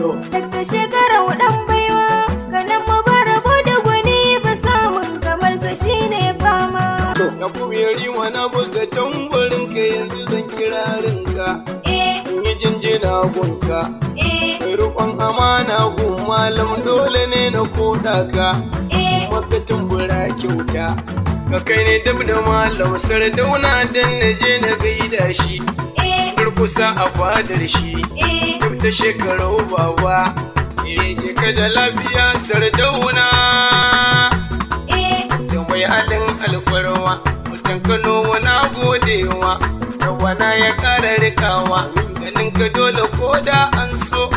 Daga shekarar ɗan baiwa, kanan mu bara da gwani ba samun kamar sa shine fama. Na kubiyari na buga tambarin ka yanzu zan kirarin ka. In yi jinjina gunka. Mai roƙon amana gun malam dole ne na koda ka. Maka tambura kyauta. Ka kai ne dab da malam Sardauna dan na je na gaida shi. Kurkusa a fadar shi. Duk da shekaru baba. Je ka da lafiya Sardauna. Da mai halin alfarwa. Mutan Kano wana godewa. Rawana ya ƙara rikawa. Ganin ka dole ko da an so.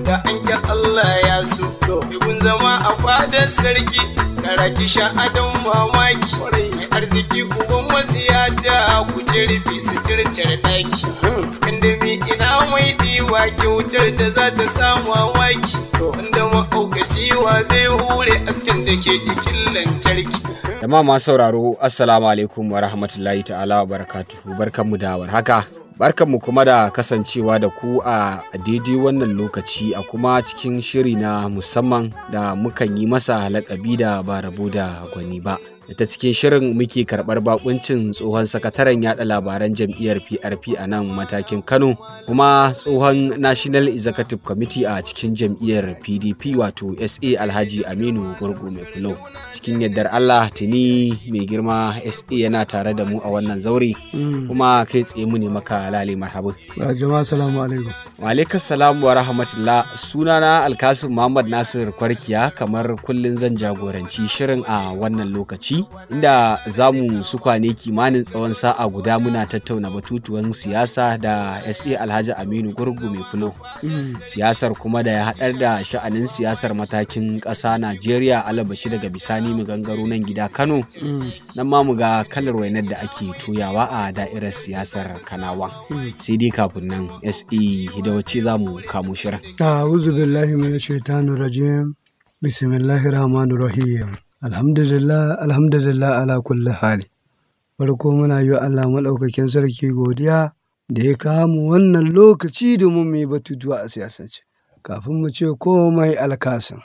Da an ki Allah ya so. Ibun zama a fadar sarki. Saraki sha'adan mamaki. Mai arziki uban matsiyata. Ku je rufi su circar ɗaki. Inda mi ina mai diwa kyautar da za ta samu mamaki. Wanda maaukaci wa zai hure askin da ke jikin lantarki. Jama'a masu sauraro, assalamu alaikum wa rahmatullahi ta'ala wa barakatuhu. Barkanmu da warhaka. Barkanmu kuma da kasancewa da ku a daidai wannan lokaci a kuma cikin shiri na musamman da mukan yi masa laƙabi da ba rabo da gwani ba. Da ta cikin shirin muke karɓar bakuncin tsohon sakataren yaɗa labaran jam'iyyar PRP a nan matakin Kano, kuma tsohon National Executive Committee a cikin jam'iyyar PDP wato SA Alhaji Aminu Gurgu Mai Fulo. Cikin yardar Allah tuni mai girma SA yana tare da mu a wannan zaure, kuma kai tsaye mu ne maka lale marhabin. Jama'a salamu alaikum. Wa alaikum salam wa rahmatullah. Sunana Alkasim Muhammad Nasir Kwarkiya, kamar kullun zan jagoranci shirin a wannan lokaci, inda za mu su kwane kimanin tsawon sa'a guda muna tattauna batutuwan siyasa da SA Alhaji Aminu Gurgu Mai Fulo. Siyasar kuma da ya haɗar da sha'anin siyasar matakin ƙasa Najeriya, alabashi daga bisani mu gangaro nan gida Kano, nan ma mu ga kalar wainar da ake toyawa a da'irar siyasar Kanawa. Sai dai kafin nan SA da wacce za mu kamo shirin. A'udhu billahi minash shaitanir rajim. Bismillahir rahmanir rahim. Alhamdulillah ala kulli hali. Farko muna yi wa Allah maɗaukakin sarki godiya da ya kawo mu wannan lokaci domin mu yi batutuwa a siyasance. Kafin mu ce komai alkasin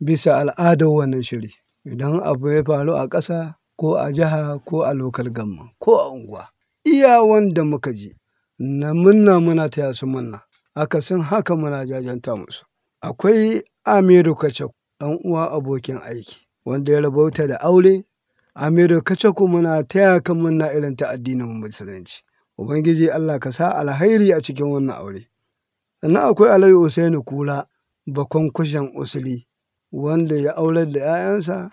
bisa al'adar wannan shiri. Idan abu ya faru a ƙasa ko a jiha ko a lokal gamma ko a unguwa, iya wanda muka ji na muna taya su munna. Akasin haka muna jajanta musu. Akwai Amiru Kacak, ɗan uwa abokin aiki, wanda ya rabauta da aure. Amiru Kacaku muna taya kan muna irin ta addinin musulunci. Ubangiji Allah ka sa alhairi a cikin wannan aure. Sannan akwai Alhaji Usainu Kula, bakon kushen usuli, wanda ya aurar da 'ya'yansa.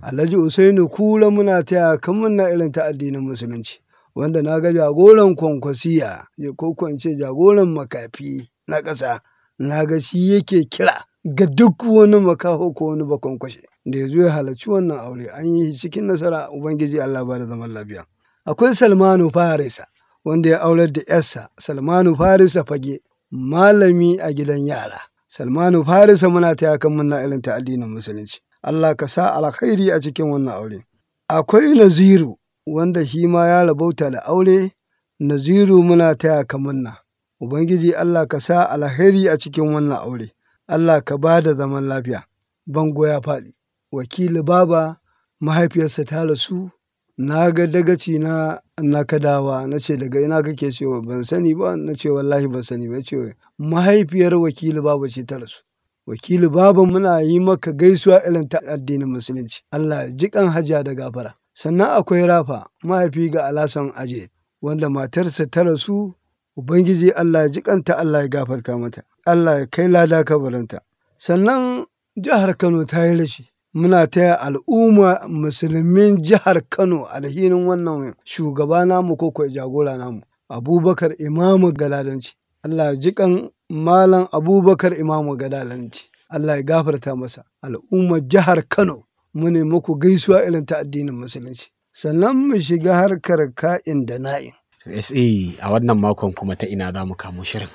Alhaji Usainu Kula muna taya kan muna irin ta addinin musulunci, wanda na ga jagoran kwankwasiya ko kwance jagoran makafi na ƙasa, na ga shi yake kira ga duk wani makaho ko wani bakwankwashe da ya zo ya halarci wannan aure. An yi cikin nasara, Ubangiji Allah ba da zaman lafiya. Akwai Salmanu Farisa, wanda ya aurar da yarsa. Salmanu Farisa Fage, malami a gidan yara. Salmanu Farisa muna taya kan muna irin ta addinin musulunci. Allah ka sa alkhairi a cikin wannan aure. Akwai Naziru, wanda shi ma ya rabauta da aure. Naziru muna taya ka munna. Ubangiji Allah ka sa alheri a cikin wannan aure. Allah ka ba da zaman lafiya. Bango ya faɗi. Wakili Baba, mahaifiyarsa ta rasu. Na ga dagaci na Kadawa, na ce daga ina kake cewa ban sani ba, na ce wallahi ban sani ba. Ce mahaifiyar Wakili Baba ce ta rasu. Wakili Baba muna yi maka gaisuwa irin ta addinin musulunci. Allah ji kan hajiya da gafara. Sannan akwai Rafa, mahaifi ga Alhassan Aje, wanda matarsa ta rasu. Ubangiji Allah ya ji kanta, Allah ya gafarta mata, Allah ya kai lada kabarinta. Sannan jihar Kano ta yi rashi. Muna taya al'umma musulmin jihar Kano alhinin wannan shugaba namu ko kuwa jagora namu, Abubakar Imamu Galadanci. Allah ya ji kan Malam Abubakar Imamu Galadanci, Allah ya gafarta masa. Al'ummar jihar Kano mu ne muku gaisuwa irin ta addinin musulunci. Sannan mu shiga harkar ka'in da na'in. SA a wannan makon kuma ta ina za mu kamo shirin?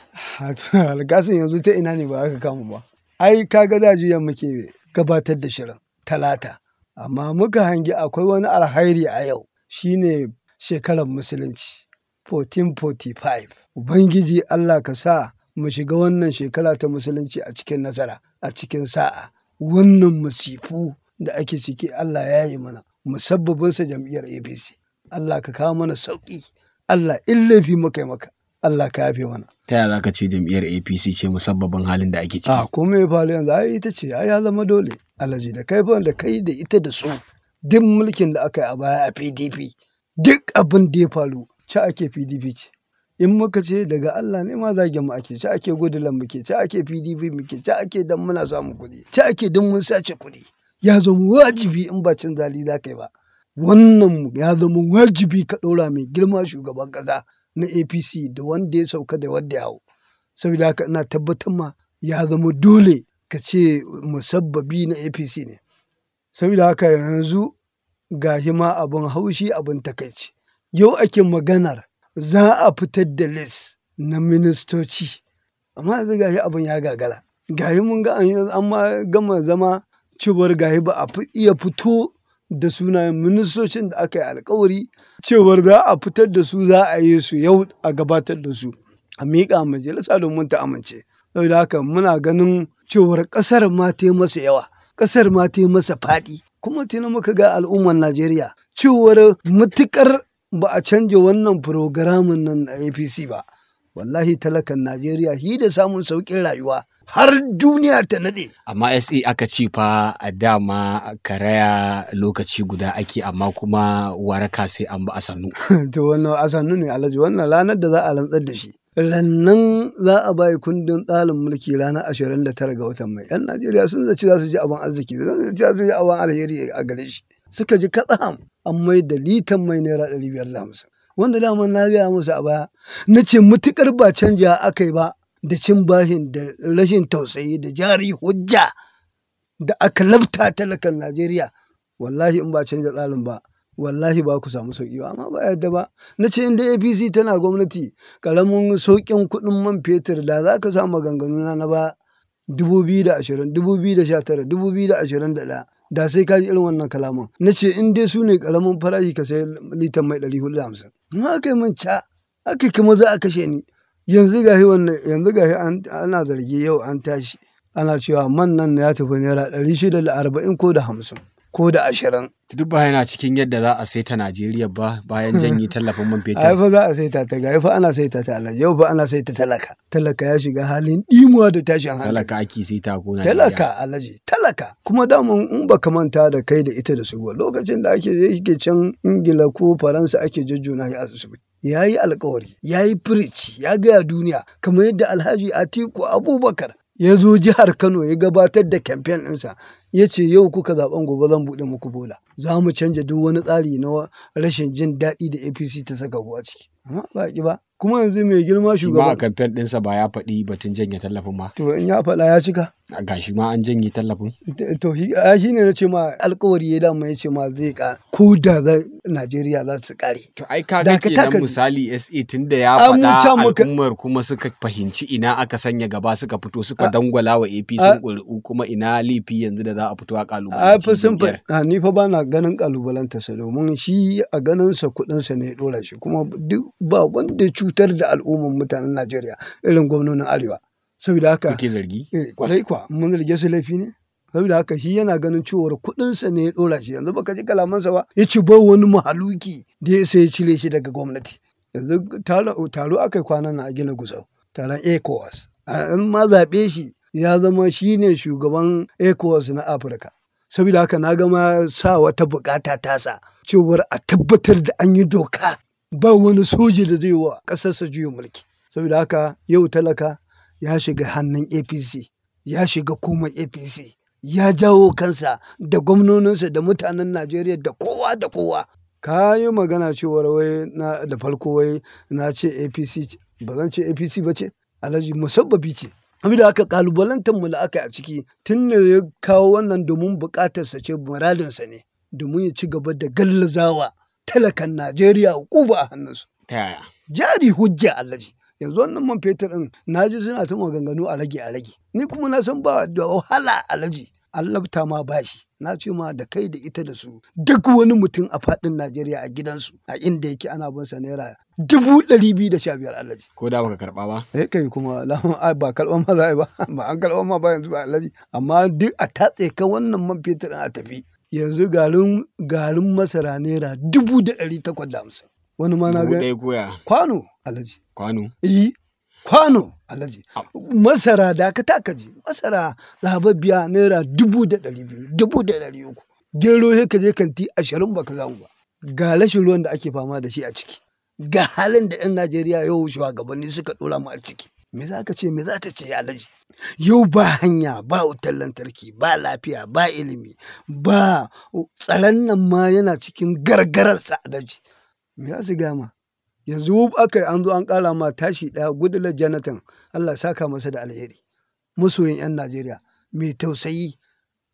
Alkasin yanzu ta ina ne ba aka kama ba. Ai kaga dajiyan muke gabatar da shirin Talata, amma muka hangi akwai wani alhairi a yau, shine shekarar musulunci 1445. Ubangiji Allah ka sa mu shiga wannan shekara ta musulunci a cikin nasara, a cikin sa'a. Wannan masifu da ake ciki Allah ya yi mana, musabbabinsa jam'iyyar APC. Allah ka kawo mana sauƙi, Allah in laifi muka yi maka, Allah ka yafe mana. Ta yaya za ka ce jam'iyyar APC ce musabbabin halin da ake ciki? A kuma ya faru yanzu ai ita ce ai ya zama dole Alhaji da kai da kai da ita da su duk mulkin da aka yi a baya a PDP duk abin da ya faru ci ake PDP ce. In muka ce daga Allah ne ma zage mu ake ci ake gudulan muke ci ake PDP muke ci ake dan muna samu kuɗi ci ake dan mun sace kuɗi. Ya zama wajibi in ba cin zali za ka yi ba. Wannan ya zama wajibi ka ɗora mai girma shugaban ƙasa na APC da wanda ya sauka da wanda ya hau. Saboda haka ina tabbatar ma ya zama dole ka ce musabbabi na APC ne. Saboda haka yanzu gashi ma abin haushi abin takaici. Yau ake maganar za a fitar da list na ministoci. Amma yanzu gashi abin ya gagara. Gashi mun ga an ma gama zama cewar gashi ba a iya fito da sunayen ministocin da aka yi alkawari cewar za a fitar da su za a yi su yau a gabatar da su a miƙa majalisa domin ta amince. Saboda haka muna ganin cewar ƙasar ma ta yi masa yawa, ƙasar ma ta yi masa faɗi. Kuma tuna muka ga al'ummar Najeriya cewar matuƙar ba a canja wannan furogaramin nan na APC ba. Wallahi talakan Najeriya shi da samun sauƙin rayuwa har duniya ta nade. Amma SA aka ce fa a dama karaya lokaci guda ake amma kuma waraka sai an ba a sannu. To wannan a sannu ne Alhaji, wannan ranar da za a rantsar da shi. Rannan za a bayi kundin tsarin mulki ranar 29 ga watan Mai. 'Yan Najeriya sun zaci za su ji abin arziki, za su ji abin alheri a gare shi. Suka ji katsam an mai da litan mai naira 550. Wanda dama na gaya musu a baya, na ce mutuƙar ba canja aka yi ba da cin bashin da rashin tausayi da jari hujja da aka labta talakan Najeriya, wallahi in ba canja tsarin ba, wallahi ba ku samu sauƙi ba, amma ba yadda ba. Na ce inda APC tana gwamnati, ƙaramin sauƙin kuɗin man fetur da za ka samu maganganu na ba 2020, 2019, 2021. Da sai ka ji irin wannan kalaman. Na ce in dai su ne ƙaramin farashi ka sai litan mai 450. Amma aka yi min ca, aka kuma za a kashe ni. Yanzu gashi ana zargi yau an tashi. Ana cewa man nan ya tafi naira 640 ko da 50 ko da 20. Duk ba yana cikin yadda za a saita Najeriya ba bayan janye tallafin man fetur. Ai fa za a saita ta, gashi fa ana saita ta Alhaji, yau fa ana saita talaka. Talaka ya shiga halin ɗimuwa da tashin hankali. Talaka ake saita ko Najeriya. Talaka Alhaji, talaka. Kuma daman in baka manta da kai da ita da su ba, lokacin da yake can Ingila ko Faransa ake jajjuna shi a asibiti. Ya yi alkawari, ya yi firici, ya gaya duniya kamar yadda Alhaji Atiku Abubakar ya zo jihar Kano ya gabatar da kamfen ɗinsa, ya ce yau kuka zaɓen gobe zan buɗe muku bola. Za mu canja duk wani tsari na rashin jin daɗi da APC ta saka ku a ciki. Amma ba ki ba. Kuma yanzu mai girma shugaban. Shi ma a kamfen ɗinsa ba ya faɗi batun janye tallafin ma. To in ya faɗa ya cika. Ga shi ma an janye tallafin. To shi ne na ce ma alkawari ya dama ya ce ma zai ka ko da Najeriya za su kare. To ai ka ga kenan misali SA tun da ya faɗa al'ummar kuma suka fahimci ina aka sanya gaba suka fito suka dangwala wa APC ƙuri'u kuma ina lifi yanzu da za a fito a ƙalubalance. Ni fa ba na ganin ƙalubalantarsa domin shi a ganinsa kuɗinsa ne ya ɗora shi kuma duk ba wanda cutar da al'ummar mutanen Najeriya irin gwamnonin Arewa. Saboda haka. Kuke zargi? Kwarai kwa, mun zarge su laifi ne. Saboda haka shi yana ganin cewar kuɗinsa ne ya ɗora shi. Yanzu baka ji kalamansa ba. Ya ce ba wani mahaluki da ya sai ya cire shi daga gwamnati. Yanzu taro aka yi kwanan na a gina Gusau. Taron ECOWAS. An ma zaɓe shi ya zama shi ne shugaban ECOWAS na Afirka. Saboda haka na gama sa wata bukata tasa cewar a tabbatar da an yi doka. Ba wani soja da zai wa ƙasarsa juyin mulki. Saboda haka yau talaka ya shiga hannun APC, ya shiga komai APC, ya jawo kansa da gwamnoninsa da mutanen Najeriya da kowa da kowa. Ka yi magana cewar wai da farko wai na ce APC, ba zan ce APC ba ce, Alhaji musabbabi ce. Abinda aka kalubalantar mu da aka yi a ciki tun da ya kawo wannan domin bukatarsa ce muradinsa ne, domin ya ci gaba da gallazawa talakan Najeriya hukuba a hannunsu. Ta yaya? Jari hujja Alhaji. Yanzu wannan man fetur ɗin na ji suna ta maganganu a rage. Ni kuma na san ba da wahala Alhaji an labta ma bashi na ce ma da kai da ita da su duk wani mutum a faɗin Najeriya a gidansu a inda yake ana bin sa naira 215 Alhaji. Ko da baka karɓa ba? Kai kuma ba karɓan ma za a yi ba an karɓan ma ba yanzu ba Alhaji amma duk a tatse ka wannan man fetur a tafi yanzu garin masara naira 850 wani ma na ga kwano Alhaji. Kwano? Kwano Alhaji. Masara da ka taka ji masara zababbiya naira 200,200 200,300 gero sai ka je kanti 20 baka samu ba ga rashin ruwan da ake fama da shi a ciki ga halin da 'yan Najeriya yau shugabanni suka dora mu a ciki me za ka ce me za ta ce Alhaji yau ba hanya ba wutar lantarki ba lafiya ba ilimi ba tsaron nan ma yana cikin gargararsa Alhaji me za su gama yanzu aka an zo an kara ma tashi ɗaya Goodluck Jonathan Allah saka masa da alheri masoyin 'yan Najeriya mai tausayi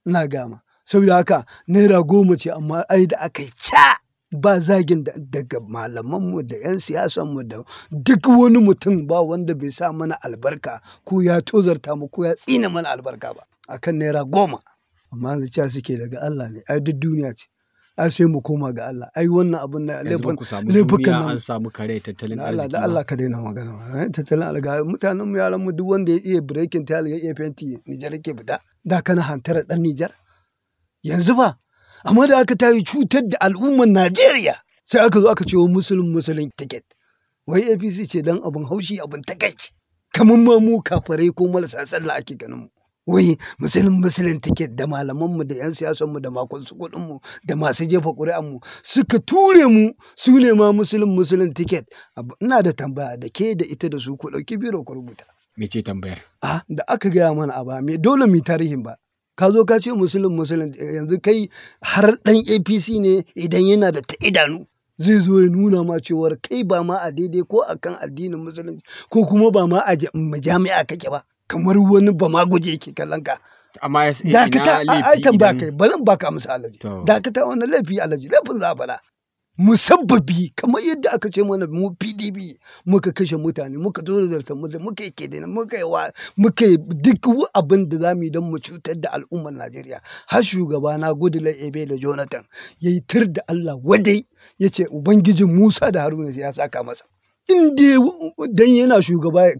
na gama saboda haka naira 10 ce amma ai da aka yi ca ba zagin daga malamanmu da 'yan siyasanmu da duk wani mutum ba wanda bai sa mana albarka ko ya tozarta mu ko ya tsina mana albarka ba akan naira 10 amma da cewa suke daga Allah ne ai duk duniya ce ai sai mu koma ga Allah ai wannan abun na laifukan nan an samu kare tattalin arziki da Allah ka daina magana tattalin arziki mutanen mu yaran mu duk wanda ya iya breaking tile ya iya fenti Nijar yake fita da kana hantara dan Nijar yanzu ba amma da aka tayi cutar da al'ummar Najeriya sai aka zo aka ce wa musulun ticket wai APC ce dan abun haushi abun takaici kamar ma mu kafarai ko marasa sallah ake ganin mu wai musulun ticket da malamanmu da 'yan siyasanmu da makonsu kuɗinmu da masu jefa ƙuri'anmu suka ture mu su ne ma musulun ticket ina da tambaya da ke da ita da su ku ɗauki biro ku rubuta. Me ce tambayar? Da aka gaya mana a ba me dole mu tarihin ba ka zo ka ce musulun yanzu kai har ɗan APC ne idan yana da ta idanu zai zo ya nuna ma cewar kai ba ma a daidai ko akan addinin musulunci ko kuma ba ma a jami'a kake ba. Kamar wani ba ma guje yake kallon ka. Amma dakata ai tambaya kai barin baka musu Alhaji. Dakata wannan laifi Alhaji laifin za bala. Musabbabi kamar yadda aka ce mana mu PDP muka kashe mutane muka zo da muka yi kedena muka yi duk abin da zamu yi don mu cutar da al'ummar Najeriya har shugaba na Goodluck Ebele Jonathan yayi tir da Allah wadai yace ubangijin Musa da Haruna ya saka masa. In dai dan yana shugaba ya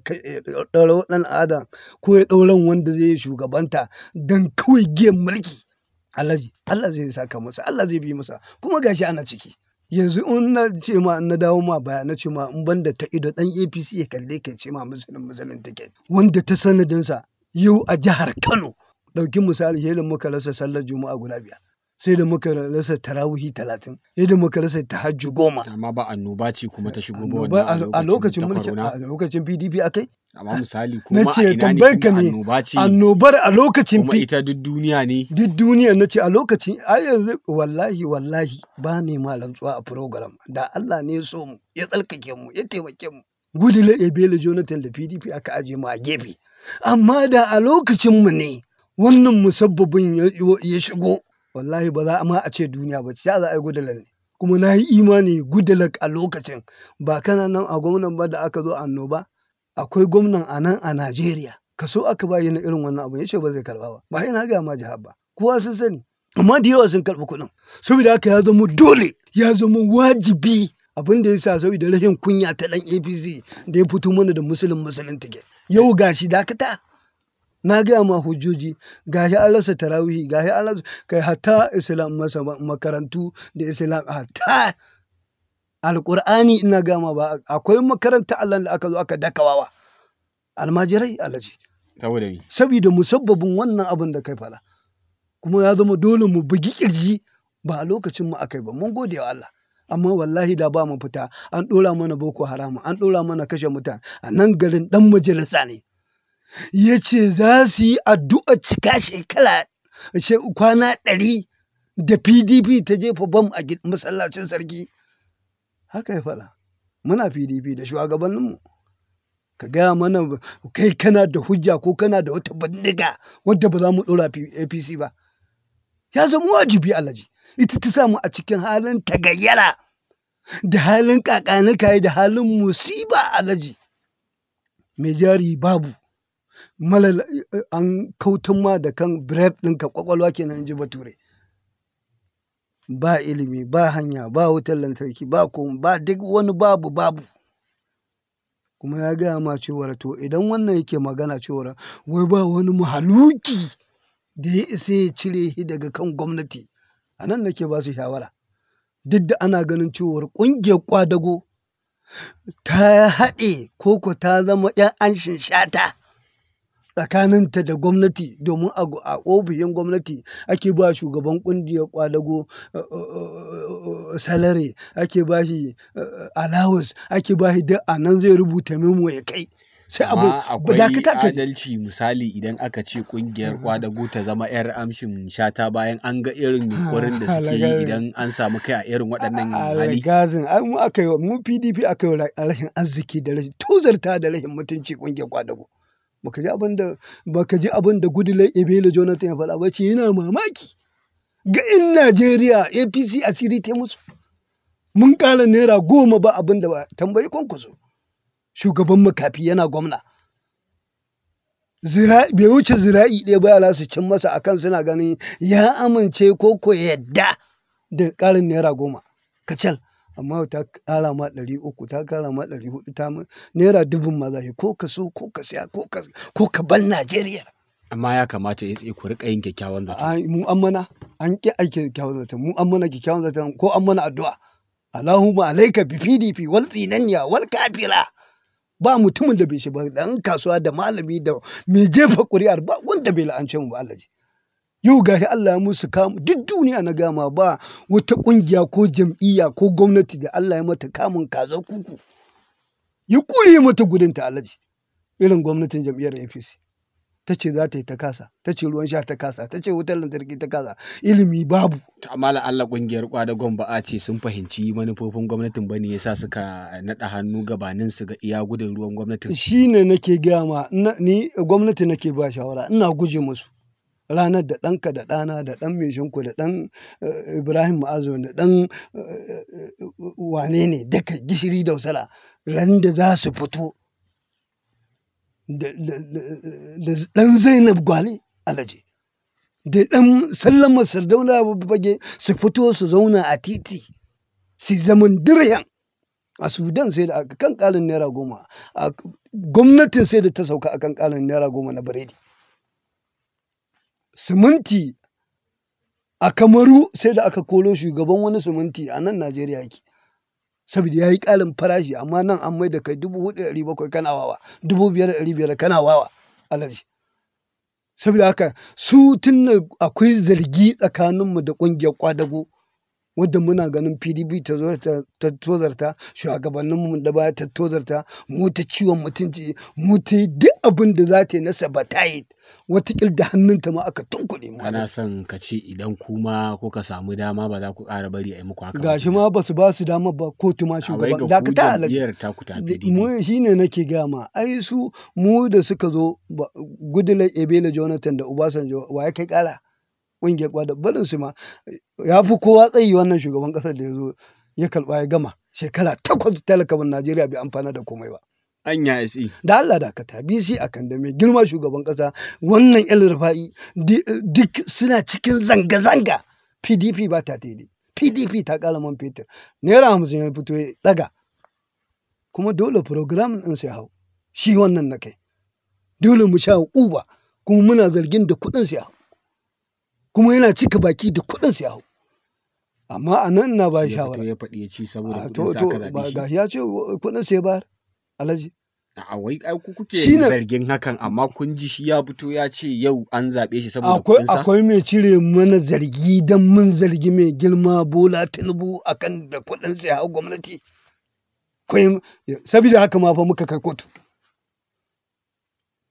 ɗaura ɗan adam ko ya ɗauran wanda zai yi shugabanta dan kawai giyan mulki Alhaji Allah zai saka masa Allah zai bi masa kuma gashi ana ciki yanzu in na ce ma na dawo ma baya na ce ma in banda ta ido dan APC ya kalle ka ce ma musulun take wanda ta sanadinsa yau a jihar Kano ɗauki misali helin muka rasa sallar Juma'a guda 5 sai da muka rasa tarawihi 30 sai da muka rasa tahajju 10 amma ba annoba ce kuma ta shigo ba a lokacin mulki a lokacin PDP akai amma misali kuma nace tambayar ka ne annobar a lokacin kuma ita duk duniya ne duk duniya nace a lokacin ai yanzu wallahi ba ne ma rantsuwa a program da Allah ne ya so mu ya tsalkake mu ya taimake mu Goodluck Ebele Jonathan da PDP aka aje mu a gefe amma da a lokacin mu ne wannan musabbabin ya shigo wallahi ba za ma a ce duniya ba za a yi Goodluck ne kuma na yi imani Goodluck a lokacin ba kana nan a gwamnan ba da aka zo annoba akwai gwamnan a nan a Najeriya kaso aka ba na irin wannan abu yace ba zai karba ba ba yana ga ma jihar ba kowa sun sani amma da yawa sun karɓi kuɗin saboda haka ya zama dole ya zama wajibi abin da ya sa saboda rashin kunya ta ɗan APC da ya fito mana da musulun take yau gashi dakata na gaya ma hujjoji gashi an rasa tarawihi gashi an rasa kai hatta islam masa makarantu da islam hatta alqur'ani ina gama ba akwai makaranta Allah da aka zo aka dakawawa almajirai Alhaji saboda musabbabin wannan abin da kai fala kuma ya zama dole mu bugi kirji ba a lokacin mu akai ba mun gode wa Allah amma wallahi da ba mu fita an dora mana boko haram an dora mana kashe mutane a nan garin dan majalisa ne ya ce za su yi addu'a cika shekara kwana 100 da PDP ta jefa bam a masallacin sarki haka ya faɗa muna PDP da shugabanninmu ka gaya mana kai kana da hujja ko kana da wata bindiga wadda ba za mu ɗora APC ba ya zama wajibi Alhaji ita ta samu a cikin halin tagayyara da halin kakanika da halin musiba Alhaji mai jari babu malala an kautan ma da kan bref ɗinka ƙwaƙwalwa kenan in ji bature. Ba ilimi, ba hanya, ba wutar lantarki, ba komai, ba duk wani babu. Kuma ya gaya ma cewar to idan wannan yake magana cewar wai ba wani mahaluki da ya isa ya cire shi daga kan gwamnati, a nan nake ba su shawara. Duk da ana ganin cewar ƙungiyar ƙwadago ta haɗe koko ta zama 'yan anshin shata tsakaninta da gwamnati, domin a ofishin gwamnati ake ba shugaban ƙungiyar ƙwadago salary, ake ba shi allowance, ake ba shi duk a nan zai rubuta memo ya kai. Sai abu akwai adalci misali idan aka ce kungiyar kwadago ta zama 'yar amshin shata bayan an ga irin yunkurin da suke yi idan an samu kai a irin waɗannan hali. Gazin mu PDP aka yi rashin arziki da rashin tuzarta da rashin mutunci kungiyar kwadago. Baka ji abin da Goodluck Ebele Jonathan ya faɗa ba, ce yana mamaki ga in Najeriya APC asiri ta musu. Mun ƙara naira 10 ba abin da ba tambayi Kwankwaso. Shugaban makafi yana gwamna. Bai wuce zira'i ɗaya ba yara su cin masa akan suna ganin ya amince ko yadda da ƙarin naira 10 kacal. Amma ta ƙara ma 300, ta ƙara ma 400, ta naira 1000 ma za ko ka so ko ka siya ko ka ban Najeriya. Amma ya kamata ya tsaye ku riƙa yin kyakkyawan zato. Mu an mana an ƙi aiki kyakkyawan zato, mu an mana kyakkyawan zato ko an mana addu'a. Allahumma alaika bi PDP wal tsinanya wal kafira. Ba mutumin da bai shi ba, ɗan kasuwa da malami da mai jefa ƙuri'ar ba wanda bai la'ance mu ba Allah ji. Yau gashi Allah ya musu kamu duk duniya na gama ba wata ƙungiya ko jam'iyya ko gwamnati da Allah ya mata kamun kazar kuku. Ya ƙure mata gudunta Allah ji. Irin gwamnatin jam'iyyar APC. Ta ce za ta yi ta kasa, ta ce ruwan sha ta kasa, ta ce wutar lantarki ta kasa, ilimi babu. Amma Allah ƙungiyar kwadagon ba a ce sun fahimci manufofin gwamnatin ba ne yasa suka naɗa hannu gabanin su ga iya gudun ruwan gwamnatin. Shi ne nake gaya ma ni gwamnati nake ba shawara, ina guje musu. Ranar da ɗanka da ɗana da ɗan Meshinku da ɗan Ibrahim Ma'azu da ɗan wane ne daga gishiri da wasala ran da za su fito. Da ɗan Zainab Gwale Alhaji da ɗan Sallama Sardauna Fage su fito su zauna a titi su zaman diryan a Sudan sai da aka kan ƙarin naira 10 gwamnatin sai da ta sauka akan ƙarin naira 10 na biredi. Siminti a Kamaru sai da aka kolo shugaban wani siminti a nan Najeriya yake. Saboda ya yi ƙarin farashi amma nan an mai da kai 4,700 kana wawa 5,500 kana wawa Alhaji. Saboda haka su tun akwai zargi tsakaninmu da ƙungiyar kwadago wadda muna ganin PDP ta tozarta shugabanninmu da baya ta tozarta mu ta ciwon mutunci mu ta yi duk abin da za ta yi na sabotage watakil da hannunta ma aka tunkuɗe mu. Ana son ka ce idan kuma kuka samu dama ba za ku ƙara bari a yi muku haka. Gashi ma ba su ba su dama ba kotu ma shugaban da ka ta Alhaji. Mu shi ne nake gama ai su mu da suka zo Goodluck Ebele Jonathan da Obasanjo wa ya kai ƙara. Ƙungiyar kwada barin su ma ya fi kowa tsayi wannan shugaban ƙasar da ya zo ya karɓa ya gama shekara 8 talakaban Najeriya bai amfana da komai ba. Anya SE. Da Allah da kata BC akan da mai girma shugaban ƙasa wannan El Rufa'i duk suna cikin zanga-zanga PDP ba ta daidai. PDP ta ƙara man fetur naira 50 ya fito ya ɗaga kuma dole program ɗin sai hau shi wannan na kai dole mu sha uba kuma muna zargin da kuɗin sai hau. Kuma yana cika baki da kuɗin sai hau. Amma a nan na ba shawara. Ya faɗi ya ci saboda kuɗin sa aka zaɓe shi. Ba ya ce kuɗin sai bayar Alhaji. A wai ai ku kuke zargin hakan amma kun ji shi ya fito ya ce yau an zaɓe shi saboda kuɗin sa. Akwai mai cire mana zargi dan mun zargi mai girma Bola Tinubu akan da kuɗin sai hau gwamnati. Saboda haka ma fa muka kai kotu.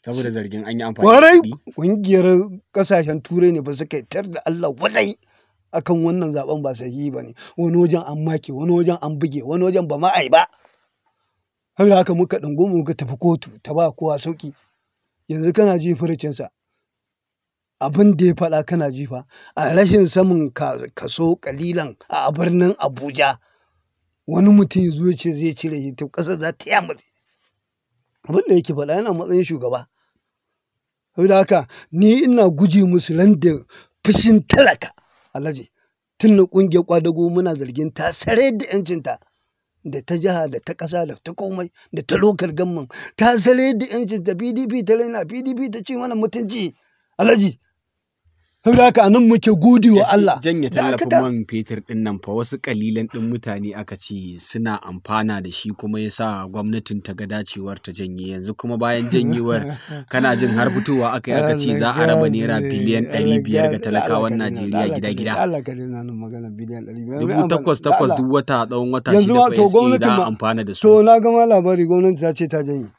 Saboda zargin an yi amfani da kuɗi. Ƙungiyar ƙasashen turai ne ba su kai tar da Allah wadai akan wannan zaben ba sahihi ba ne. Wani wajen an make, wani wajen an buge, wani wajen ba ma ai ba. Har haka muka ɗango muka tafi kotu ta ba kowa sauki. Yanzu kana ji furucinsa. Abin da ya faɗa kana ji fa a rashin samun kaso ƙalilan a birnin Abuja. Wani mutum ya zo ya ce zai cire shi ta ƙasar za ta yamutse. Abin da yake faɗa yana matsayin shugaba. saboda haka ni ina guje musu ran da fushin talaka alhaji tun da ƙungiyar kwadago muna zargin ta sare da yancinta da ta jiha da ta ƙasa da ta komai da ta lokal gamman ta sare da yancinta PDP ta raina PDP ta ce mana mutunci alhaji saboda haka anan muke gode wa Allah. Janye tallafin man fetur din nan fa wasu kalilan din mutane aka ce suna amfana da shi kuma yasa gwamnatin ta ga dacewar ta janye yanzu kuma bayan janyewar kana jin har fitowa aka ce za a raba naira biliyan 500 ga talakawan Najeriya gida-gida. Allah ka dena nan magana biliyan 800 500. duk wata tsawon wata shida fa yake da amfana da su. To na ga ma labari gwamnati ta ce ta janye.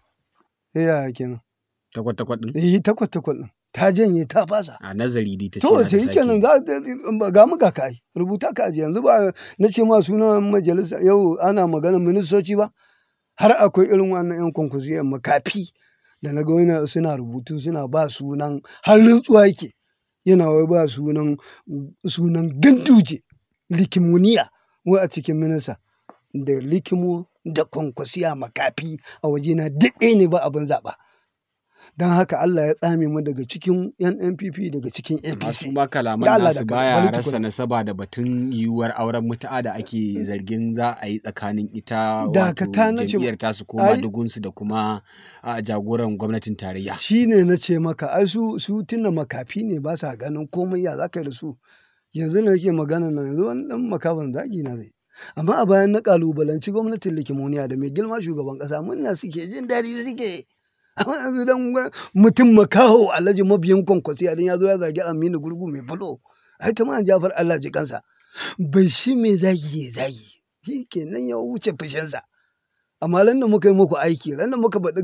Ya kenan. Takwat din? Takwat din. Ta janye ta fasa. A nazari dai ta ce. To ta yi kenan ga mu ga kai rubuta ka aji yanzu ba na ce ma sunan majalisa yau ana magana ministoci ba har akwai irin wannan yan konkursiyar makafi da na ga wani suna rubutu suna ba sunan har rantsuwa yake yana wai ba sunan ganduje likimuniya wai a cikin minista da likimo da konkursiya makafi a wajena duk ɗaya ne ba abin zaɓa. Don haka Allah ya tsame mu daga cikin NNPP daga cikin APC. Masu ma kalaman nasu baya rasa nasaba da batun yiwuwar auren mutu'a da ake zargin za a yi tsakanin ita wato jam'iyyar tasu ko madugunsu da kuma jagoran gwamnatin tarayya. Shi ne na ce maka ai su tuna makafi ne ba sa ganin komai ya za ka yi da su. Yanzu na yake magana nan yanzu wani ɗan makaban zagi na zai. Amma a bayan na kalubalanci gwamnatin likimoniya da mai girma shugaban ƙasa murna suke jin daɗi suke. Amma yanzu dan mutum makaho alhaji mabiyin kwankwasi a ya zo ya zagi Aminu Gurgu mai fulo ai ta man Jafar Allah ji kansa bai shi mai zagi ya zagi shi kenan ya wuce fushinsa amma ran da muka yi muku aiki ran da muka faɗi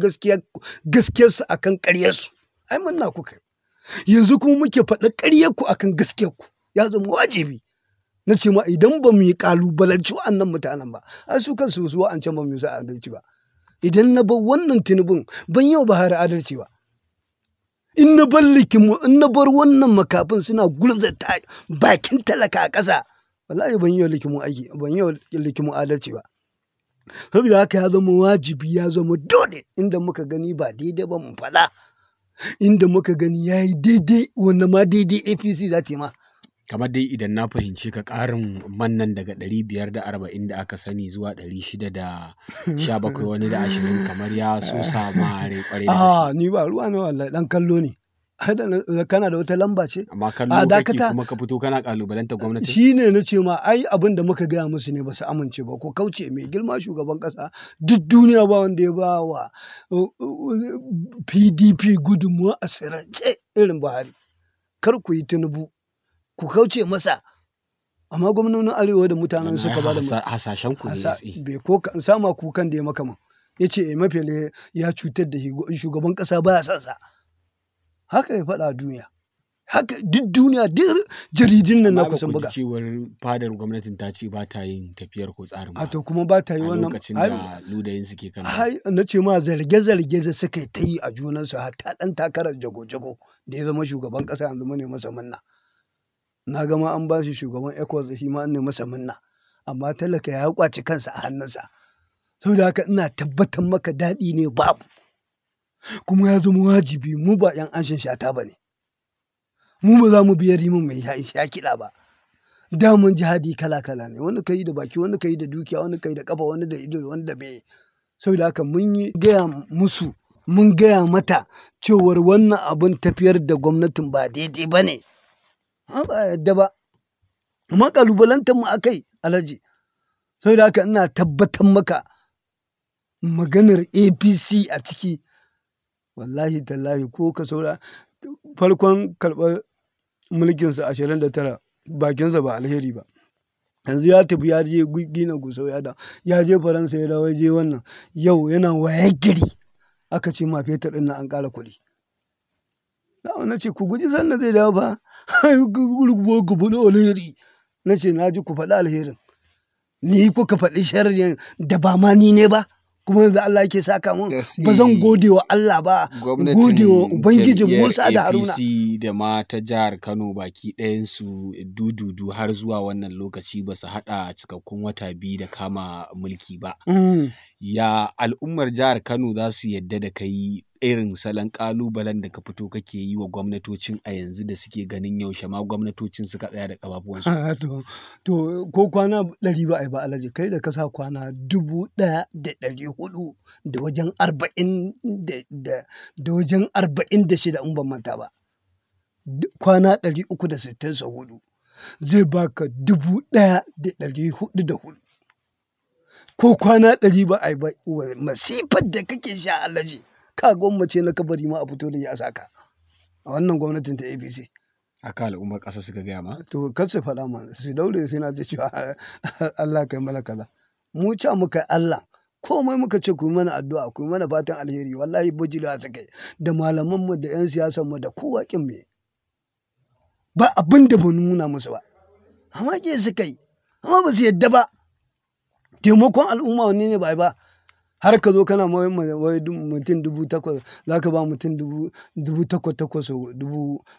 gaskiyarsu akan ƙaryarsu ai manna ku kai yanzu kuma muke faɗi ƙaryarku akan gaskiyarku ya zama wajibi na ce ma idan ba mu yi ƙalubalanci wa'annan mutanen ba ai su kansu su wa'ancan ba mu yi sa adalci ba. Idan na bar wannan Tinubun ban yau Buhari adalci ba. In na bar wannan makafin suna gurza bakin talaka a ƙasa, wallahi ban yau likimu adalci ba. Saboda haka ya zama wajibi ya zama dole inda muka gani ba daidai ba mu faɗa. Inda muka gani ya yi daidai wanda ma daidai APC za ta yi ma. Kamar dai idan na fahimci ka ƙarin mannan daga 540 da aka sani zuwa 617 wani da 20 kamar ya so sama rai kwarai da gaske. Ni ba ruwa ne wallahi dan kallo ne. Kana da wata lamba ce? Amma kallo kake kuma ka fito kana kalubalanta gwamnati. Shi ne na ce ma ai abin da muka gaya musu ne ba su amince ba ko kauce mai girma shugaban ƙasa duk duniya ba wanda ya ba wa PDP gudunmuwa a sirance irin Buhari. Kar ku yi Tinubu. Ku kauce masa amma gwamnonin arewa da mutanen suka ba da hasashen ku ne bai ko sama kukan da ya maka man yace Mafele ya cutar da shugaban kasa baya son sa haka ya faɗa duniya haka duk duniya duk jaridun nan na kusan buga cewar fadar gwamnatin ta ce ba ta yin tafiyar ko tsarin ba to kuma ba ta yi wannan lokacin da ludayin suke kan ai na ce ma zarge da suka ta yi a junansu hatta dan takarar jago da ya zama shugaban kasa yanzu mu ne masa munna na gama an ba shi shugaban ECOWAS shi ma an ne masa munna amma talaka ya kwaci kansa a hannunsa saboda haka ina tabbatar maka daɗi ne babu kuma ya zama wajibi mu ba yan anshin shata ba ne mu ba za mu biya rimin mai sha kiɗa ba damun jihadi kala-kala ne wani ka yi da baki wani ka yi da dukiya wani ka yi da kafa wani da ido wani da bai saboda haka mun yi gaya musu mun gaya mata cewar wannan abin tafiyar da gwamnatin ba daidai ba ne ba yadda ba amma kalubalantar mu akai alhaji saboda haka ina tabbatar maka maganar APC a ciki wallahi tallahi ko ka saura farkon karɓar mulkinsa 29 bakinsa ba alheri ba yanzu ya tafi ya je gina gusau ya je faransa ya dawo je wannan yau yana waye gari aka ce ma fetur ɗin nan an ƙara kuɗi na ce ku guji sannan zai dawo ba ku faɗi alheri na ce na ji ku faɗi alherin ni kuka faɗi sharrin da ba ma ni ne ba kuma yanzu Allah yake saka mun ba zan gode wa Allah ba gode wa ubangijin Musa da Haruna APC da ma ta jihar Kano baki ɗayan su dududu har zuwa wannan lokaci ba su haɗa cikakkun wata biyu da kama mulki ba ya al'ummar jihar Kano za su yadda da kai irin salon ƙalubalen da ka fito kake yi wa gwamnatocin a yanzu da suke ganin yaushe ma gwamnatocin suka tsaya da ƙafafuwansu. To ko kwana 100 ba a yi ba Alhaji, kai da ka sa kwana 1400 da wajen 40 da wajen 46 in ban manta ba. Kwana 360 sau 4 zai baka 1404. Ko kwana 100 ba a yi ba, masifar da kake sha Alhaji, ka gwammace na kabari ma a fito da ya saka a wannan gwamnatin ta APC. Haka al'ummar ƙasa suka gaya ma? To kar su faɗa mana, su daure sai na ji cewa Allah kai mana kaza. Mu ca muka Allah, komai muka ce ku yi mana addu'a, ku yi mana fatan alheri, wallahi bujila suka yi da malamanmu da 'yan siyasanmu da kowa kin me. Ba abin da ba nuna musu ba, amma ke suka yi, amma ba su yadda ba. Taimakon al'umma wanne ne ba yi ba, har ka zo kana wai mutum 8,000 za ka ba mutum 8,800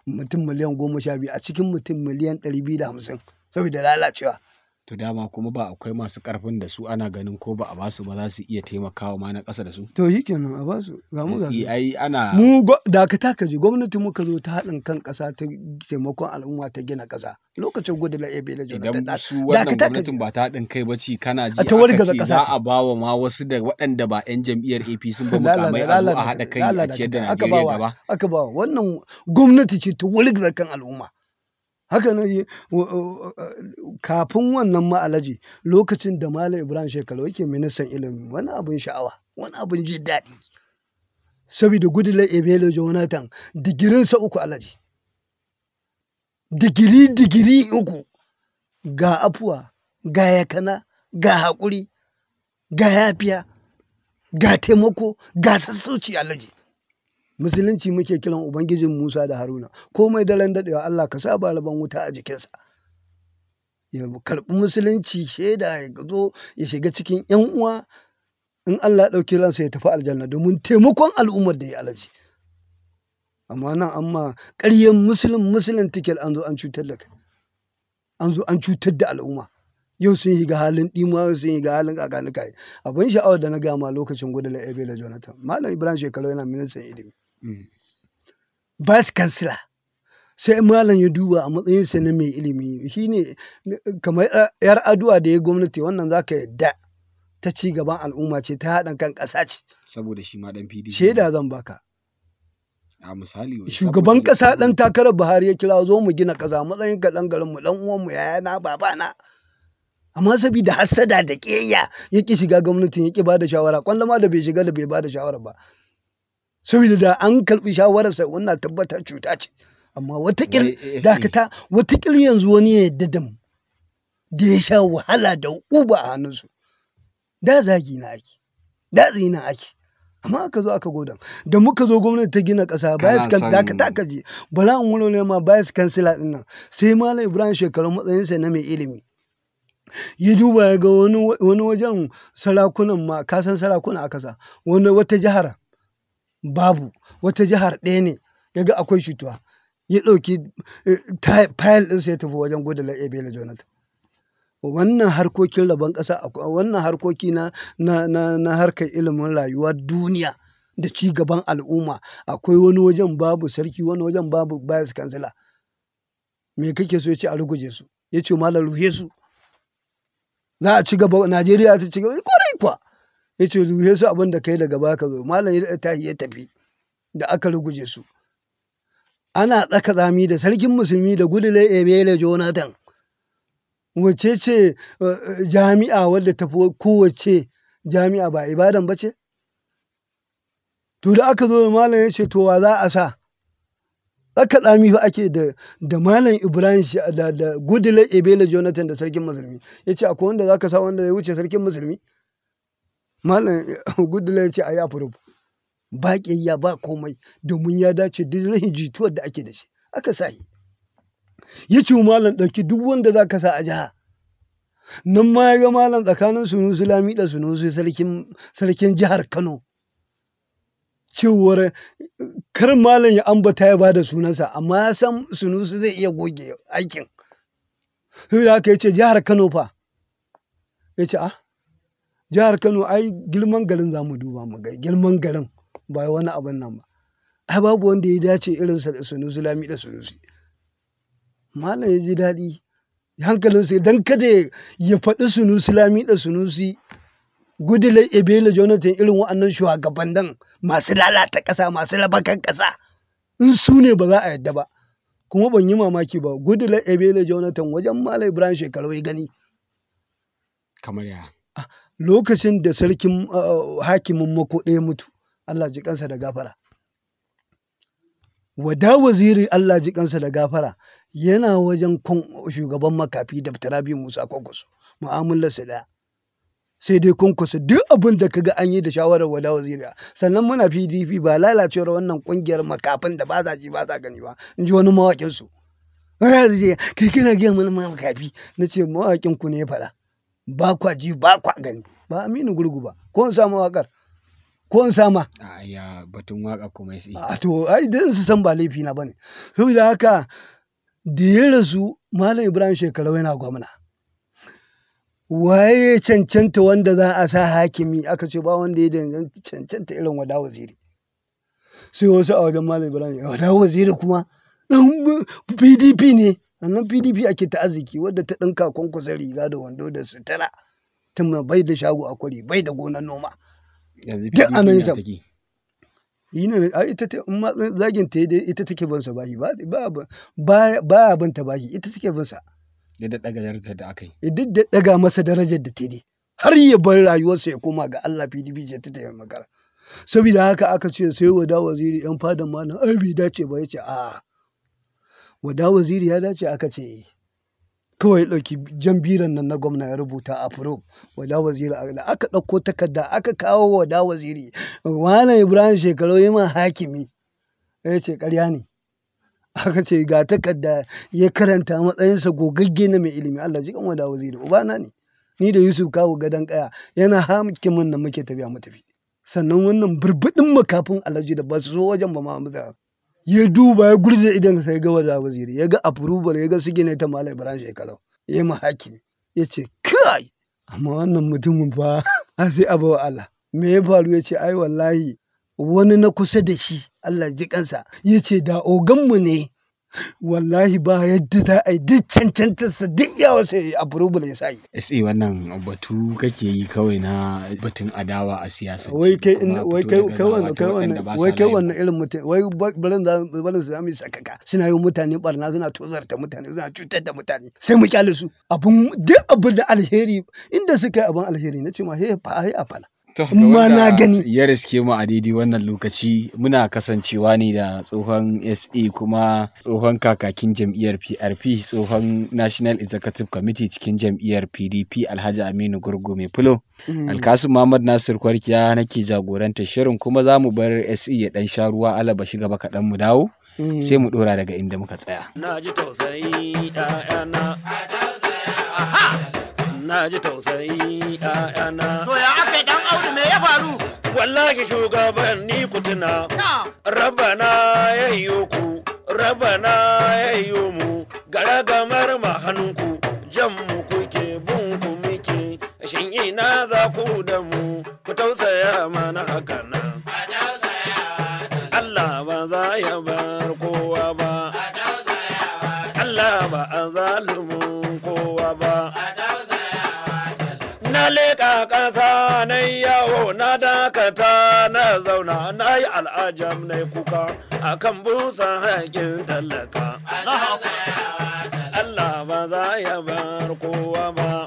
mutum miliyan 12 a cikin mutum miliyan 250 saboda lalacewa. To dama kuma ba akwai masu ƙarfin da su ana ganin ko ba a basu ba za su iya taimakawa ma na ƙasa da su. To shi kenan a basu, ga mu ga su. Ai ana Mu da ka taka ji gwamnati muka zo ta haɗin kan ƙasa ta taimakon al'umma ta gina ƙasa lokacin Goodluck Ebele Jonathan. idan su wannan gwamnatin ba ta haɗin kai ba ci kana ji A ta wargaza aka ce ƙasa za ce. a ba wa ma wasu da waɗanda ba 'yan jam'iyyar APC ba mukamai a zo a haɗa kai a ciyar da Najeriya gaba. Aka ba wannan gwamnati ce ta wargaza kan al'umma. Haka ne kafin wannan ma Alhaji, lokacin da Malam Ibrahim Shekaru yake ministan ilimi, wani abin sha'awa, wani abin jin daɗi. Saboda Goodluck Ebele Jonathan digirinsa 3 Alhaji. Digiri 3, ga afuwa, ga yakana, ga haƙuri, ga yafiya, ga taimako, ga sassauci Alhaji. Musulunci muke kiran Ubangijin Musa da Haruna, komai daren daɗewa Allah ka sa balaban wuta a jikinsa. Ya karɓi musulunci shaida ya zo ya shiga cikin 'yan uwa, in Allah ɗauki ransa ya tafi aljanna domin taimakon al'ummar da ya Alhaji. Amma nan amma ƙaryen musulun tiket an zo an cutar da kai, an zo an cutar da al'umma. Yau sun yi ga halin ɗimuwa, sun yi ga halin ƙaƙanika. Abin sha'awar da na gama lokacin Goodluck Ebele Jonathan, Malam Ibrahim Shekaru yana ministan ilimi. Vice Chancellor, sai Malam ya duba a matsayinsa na mai ilimi, shi ne kamar 'yar aduwa da ya gwamnati, wannan za ka yadda ta ci gaban al'umma ce, ta haɗin kan ƙasa ce. Saboda shi ma ɗan PDP. Shaida zan baka. A misali Shugaban ƙasa ɗan takarar Buhari ya kira zo mu gina ƙasa, matsayin ka ɗan garinmu, ɗan uwanmu, yayana, babana. Amma saboda hassada da ƙeya ya ƙi shiga gwamnatin, ya ƙi ba da shawara, kwanda ma da bai shiga da bai ba da shawara ba. Saboda da an karɓi shawararsa, wannan tabbatar cuta ce. Amma wataƙil dakata, wataƙil yanzu wani ya yadda da mu, da ya sha wahala da uba a hannunsu. Da zagi na ake, da tsina ake. Amma aka zo aka godan. Da muka zo gwamnati ta gina ƙasa, dakata ka je, bala an wulo ne ma Vice Chancellor ɗin nan, sai Malam Ibrahim Shekaru matsayinsa na mai ilimi. Ya duba ya ga wani wajen sarakunan ma, kasan sarakuna aka sa, wata jihar babu, wata jihar ɗaya ne, ya ga akwai cutuwa. Ya ɗauki fayil ɗinsa ya tafi wajen Goodluck Ebele Jonathan. Wannan harkokin rabon ƙasa, wannan harkoki na harkar ilimin rayuwar duniya da ci gaban al'umma, akwai wani wajen babu sarki, wani wajen babu Vice Chancellor. Me kake so ya ce a ruguje su? Ya ce Malam ruhe su. Za a ci gaba, Najeriya ta ci gaba, kwarai kuwa. Ya ce ruhe su, abin da kai daga baya ka zo. Malam ya tafi da aka ruguje su. Ana tsaka tsami da sarkin musulmi da Goodluck Ebele Jonathan. Wace ce jami'a wadda ta fi kowace jami'a ba Ibadan ba ce? To da aka zo da Malam ya ce to wa za a sa? Tsaka tsami fa ake da Malam Ibrahim da Goodluck Ebele Jonathan da sarkin musulmi. Ya ce akwai wanda za ka sa wanda ya wuce sarkin musulmi? Malam Goodluck ya ce a yi approve. Ba ƙiyayya ba komai, domin ya dace duk rashin jituwar da ake da shi. Aka sa yi. Ya ce Malam ɗauki duk wanda za ka sa a jiha. Nan ma ya ga Malam tsakanin Sunusi Lami da Sunusi sarkin jihar Kano. Cewar kar Malam ya ambata ya ba da sunansa, amma ya san Sunusi zai iya goge aikin. Sai da haka ya ce jihar Kano fa. Ya ce jihar Kano ai girman garin za mu duba mu ga girman garin. ba wani abin nan ba. Ai babu wanda ya dace irinsa da Sunusi Lami da Sunusi. Malam ya ji daɗi hankalinsa don kada ya faɗi Sunusi Lami da Sunusi Goodluck Ebele Jonathan irin waɗannan shugabannin masu lalata ƙasa masu rabakan ƙasa in su ne ba za a yadda ba. Kuma ban yi mamaki ba Goodluck Ebele Jonathan wajen Malam Ibrahim Shekarau ya gani. Kamar ya. Lokacin da sarkin hakimin Mako ɗaya mutu Allah ji kansa da gafara. Wada Waziri Allah ji kansa da gafara yana wajen shugaban makafi da Rabi Musa Kwankwaso mu'amalarsa ɗaya. Sai dai Kwankwaso duk abin da kaga an yi da shawarar Wada Waziri. Sannan muna PDP ba lalacewar wannan kungiyar makafin da ba za ji ba za gani ba in ji wani mawaƙin su. Kai kana gaya mana makafi na ce mawaƙin ku ne ya faɗa. Ba kwa ji ba kwa gani ba Aminu Gurgu ba ko in sa mawaƙar ko in sama ya batun waka kuma sai to ai dan su san ba laifi na bane. Saboda haka da ya rasu Malam Ibrahim Shekarau yana gwamna. Waye cancanta wanda za a sa hakimi aka ce ba wanda ya cancanta irin Wada Waziri. Sai wasu a wajen Malam Ibrahim Wada Waziri kuma dan PDP ne. Wannan PDP ake ta arziki wadda ta ɗinka Kwankwaso riga da wando da sutura. Tun bai da shago a kwari bai da gonan noma. Duk anan yasa. Yi ne ita ta in ma zagin ta dai ita take bin sa bashi ba bin ta bashi ita take bin sa. Da daga darajar da aka yi. Duk da daga masa darajar da ta dai har ya bar rayuwarsa ya koma ga Allah PDP ce ta tayi makara. Saboda haka aka ce sai Wada Waziri yan fadan malam ai bai dace ba yace a Wada Waziri ya dace aka ce kawai ɗauki jan biran nan na gwamna ya rubuta a furo Wada Waziri da aka ɗauko takarda aka kawo Wada Waziri Malam Ibrahim Shekarau yi ma hakimi ya ce ƙarya ne aka ce ga takarda ya karanta matsayinsa gogagge na mai ilimi Allah ji kan Wada Waziri ubana ne ni da Yusuf Kawu gadon kaya yana hakimin nan muke tafiya mu tafi sannan wannan burbuɗin makafin Alhaji da ba su zo wajen ba ma ya duba ya gurje idan sai ga Wada Waziri ya ga approval ya ga sigine ta Malam Ibrahim Shekarau ya yi mahakimi ya ce kai amma wannan mutumin fa sai abu wa Allah me ya faru ya ce ai wallahi wani na kusa da shi Allah ji kansa ya ce da oganmu ne wallahi ba yadda za a yi duk cancantarsa duk yawa sai approval ya sa yi. SA wannan batu kake yi kawai na batun adawa a siyasa. Wai kai wannan irin mutum wai barin su zami sakaka suna yi mutane barna suna tozarta mutane suna cutar da mutane sai mu kyale su duk abin da alheri inda suka yi abin alheri na ce ma he a fala. Ma na gani ya riske mu a daidai wannan lokaci muna kasancewa ne da tsohon SA kuma tsohon kakakin jam'iyyar PRP tsohon National Executive Committee cikin jam'iyyar PDP Alhaji Aminu Gurgu mai fulo. Alkasim Muhammad Nasir Kwarkiya nake jagorantar shirin kuma za mu bar SA ya dan sha ruwa alaba shi gaba kaɗan mu dawo sai mu ɗora daga inda muka tsaya. Na ji tausayi ɗayana. Na ji tausayi ‘ya'yana. To ya aka dan Audu me ya faru? Wallahi shugaban ni ku tuna. Rabana ya yiwu ku, rabana ya yiwu mu, garagamar ma hannunku, jan mu kuke bin ku muke, shin ina za ku da mu, ku tausaya mana haka nan. Allah ba za ya bar kowa ba. Allah ba a zalumin kowa ba. Na leƙa ƙasa na yawo na dakata na zauna na yi al'ajam na kuka a kan busa haƙin tallaka. Allah ba za ya bar kowa ba.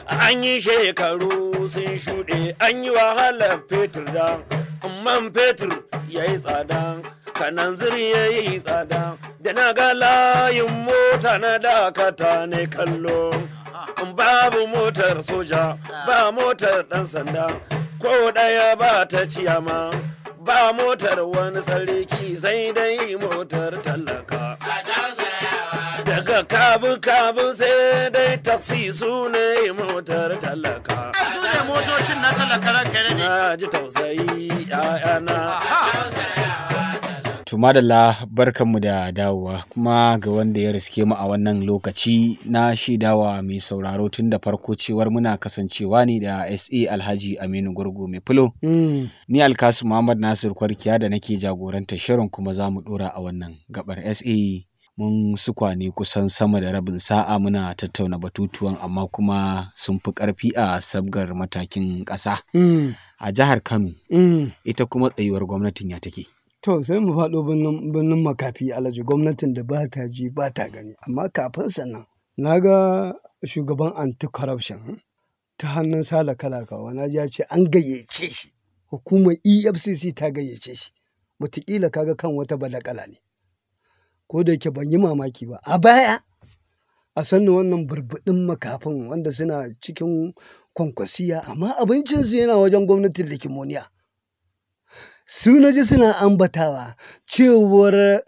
An yi shekaru sun shuɗe an yi wahalar fetur da man fetur ya yi tsada kanan ziri ya yi tsada da na ga layin mota na dakata ne kallo. Babu motar soja ba motar ɗan sanda ko ɗaya ba ta ciyama ba motar wani sarki sai dai motar talaka daga kabu sai dai taksi su ne motar talaka Su ne motocin na talaka ranka ne. na ji tausayi ‘ya'yana To madalla barkanmu da dawowa kuma ga wanda ya riske mu a wannan lokaci na shaidawa mai sauraro tun da farko cewar muna kasancewa ne da SA Alhaji Aminu Gurgu mai fulo. Ni Alkasu Muhammad Nasir Kwarkiya da nake jagorantar shirin kuma za mu ɗora a wannan gabar SA. Mun sukwane kusan sama da rabin sa'a muna tattauna batutuwan amma kuma sun fi ƙarfi a sabgar matakin ƙasa. A jihar Kano ita kuma tsayuwar gwamnatin ya take. To sai mu faɗo birnin makafi Alhaji, gwamnatin da ba ta ji ba ta gani. Amma kafin sannan na ga shugaban anti-corruption ta hannun Sale Kalakawa na ji ya ce an gayyace shi, hukumar EFCC ta gayyace shi. Wataƙila kaga kan wata badakala ne. Ko da yake ban yi mamaki ba. A baya a sannan wannan burbuɗin makafin wanda suna cikin kwankwasiya amma abincinsu yana wajen gwamnatin likimoniya. Su na ji suna ambatawa cewar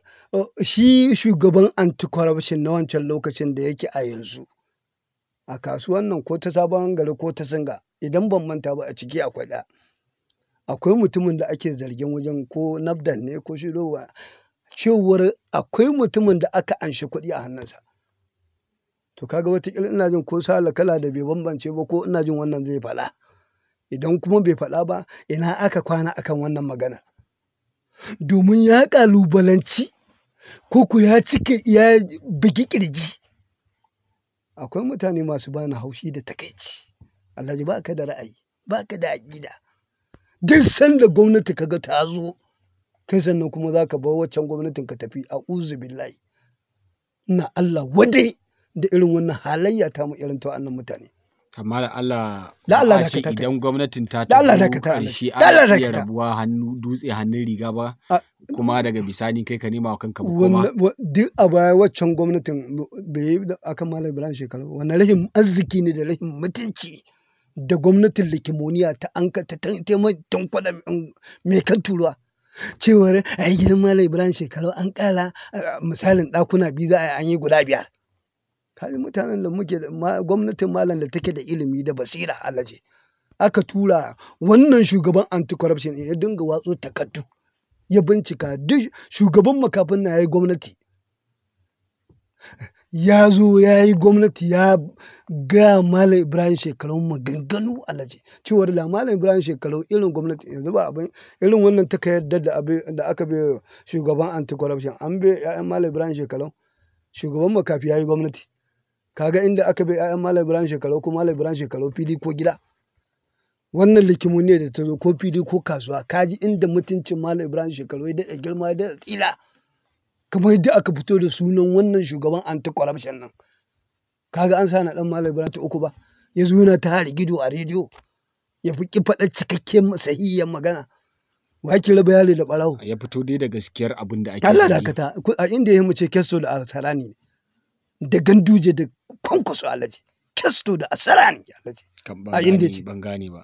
shi shugaban anti-corruption na wancan lokacin da yake a yanzu a kasuwan nan ko ta sabon gari ko ta singa idan ban manta ba a ciki akwai ɗaya. Akwai mutumin da ake zargin wajen ko nafdan ne ko shirowa cewar akwai mutumin da aka anshi kuɗi a hannunsa. To kaga wataƙila ina jin ko Sale Kala da bai bambance ba ko ina jin wannan zai faɗa. Idan kuma bai faɗa ba ina aka kwana akan wannan magana. Domin ya ƙalubalanci ko ku ya cike ya bugi ƙirji. Akwai mutane masu bani haushi da takaici. Alhaji ba ka da ra'ayi, ba ka da aƙida. Duk sanda gwamnati kaga ta zo kai sannan kuma za ka bar waccan gwamnatin ka tafi a'udhu billahi. Ina Allah wadai da irin wannan halayya ta mu irin ta wannan mutane. Amma da Allah da shi idan gwamnatin ta ƙarshe ana iya rabuwa hannu dutse hannun riga ba kuma daga bisani kai ka nema wa kanka kuma duk a baya waccan gwamnatin bai yi akan Malam Ibrahim Shekaru wannan rahin arziki ne da rahin mutunci da gwamnatin likimoniya ta anka ta taimakon kwada mai kan turuwa cewar a yi gidan Malam Ibrahim Shekaru an ƙara misalin ɗakuna biyu za a yi an yi guda 5. Kaji mutanen da muke gwamnatin malam da take da ilimi da basira Alhaji aka tura wannan shugaban anti-corruption ya dinga watso takardu ya bincika duk shugaban makafin na ya yi gwamnati ya zo ya yi gwamnati ya ga Malam Ibrahim Shekaru maganganu Alhaji cewar da Malam Ibrahim Shekaru irin gwamnati yanzu ba abin irin wannan ta yadda da aka bai shugaban anti-corruption an bai 'ya'yan Malam Ibrahim Shekaru shugaban makafi ya yi gwamnati. Kaga inda aka bai 'ya'yan Malam Ibrahim Shekaru ko Malam Ibrahim Shekaru fili ko gida wannan likimoniya da ta zo ko fili ko kasuwa kaji inda mutuncin Malam Ibrahim Shekaru ya daɗa girma da tsila kamar yadda aka fito da sunan wannan shugaban anti-corruption nan. Kaga an sa na ɗan Malam Ibrahim ta uku ba ya zo yana ta hari gido a rediyo ya fi ki faɗa cikakken sahihiyan magana wa ki raba yare da ɓarawo ya fito dai da gaskiyar abin da ake Allah dakata a inda ya mace kesto da Asarani da Ganduje da Kwankwaso Alhaji kesto da Asarani Alhaji a inda ce ban gane ba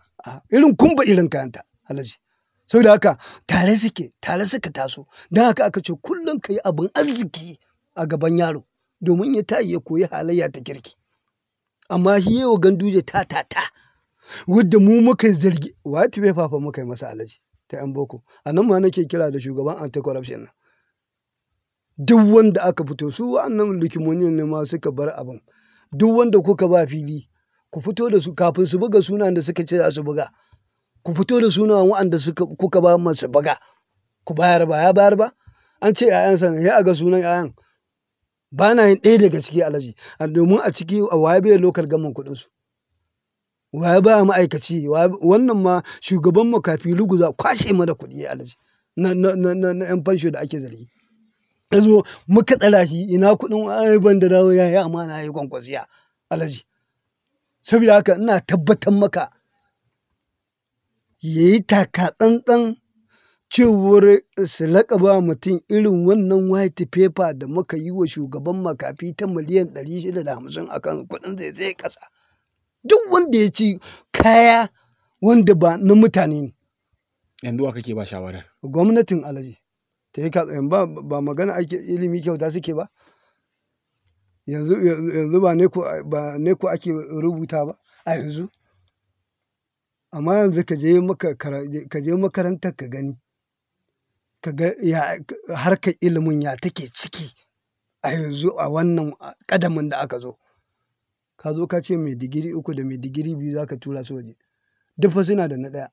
irin kumba irin kayanta Alhaji saboda haka tare suka taso don haka aka ce kullum ka yi abin arziki a gaban yaro domin ya tayi ya koyi halayya ta kirki amma shi yawa Ganduje ta wadda mu muka zargi wa ta bai fafa muka yi masa Alhaji ta yan boko a nan ma nake kira da shugaban anti-corruption nan duk wanda aka fito su wa'annan likimoniyan ne ma suka bar abin duk wanda kuka ba fili ku fito da su kafin su buga sunan da suka ce za su buga ku fito da sunan wa'anda kuka ba masu buga ku bayar ba ya bayar ba an ce 'ya'yansa ne ya ga sunan 'ya'yan ba na yin ɗaya daga ciki Alhaji domin a ciki a waye bai lokal gaman kuɗin su waye ba ma'aikaci wannan ma shugaban makafi luguza kwashe mana kuɗi Alhaji na yan fansho da ake zargi yazo muka tsara shi ina kuɗin ai ban da dawo yayi amana yayi kwankwasiya Alhaji saboda haka ina tabbatar maka yayi taka tsantsan cewar su laƙaba mutum irin wannan white paper da muka yi wa shugaban makafi ta miliyan 650 akan kuɗin zai ƙasa duk wanda ya ci kaya wanda ba na mutane ne yanzu wa kake ba shawarar gwamnatin Alhaji ta yi ba magana ake ilimi kyauta suke ba yanzu ba ne ko ake rubuta ba a yanzu amma yanzu ka je makarantar ka gani ka ga harkar ilimin ya take ciki a yanzu a wannan ƙadamin da aka zo. Ka zo ka ce mai digiri 3 da mai digiri 2 za ka tura su waje. Duk fa suna da na ɗaya.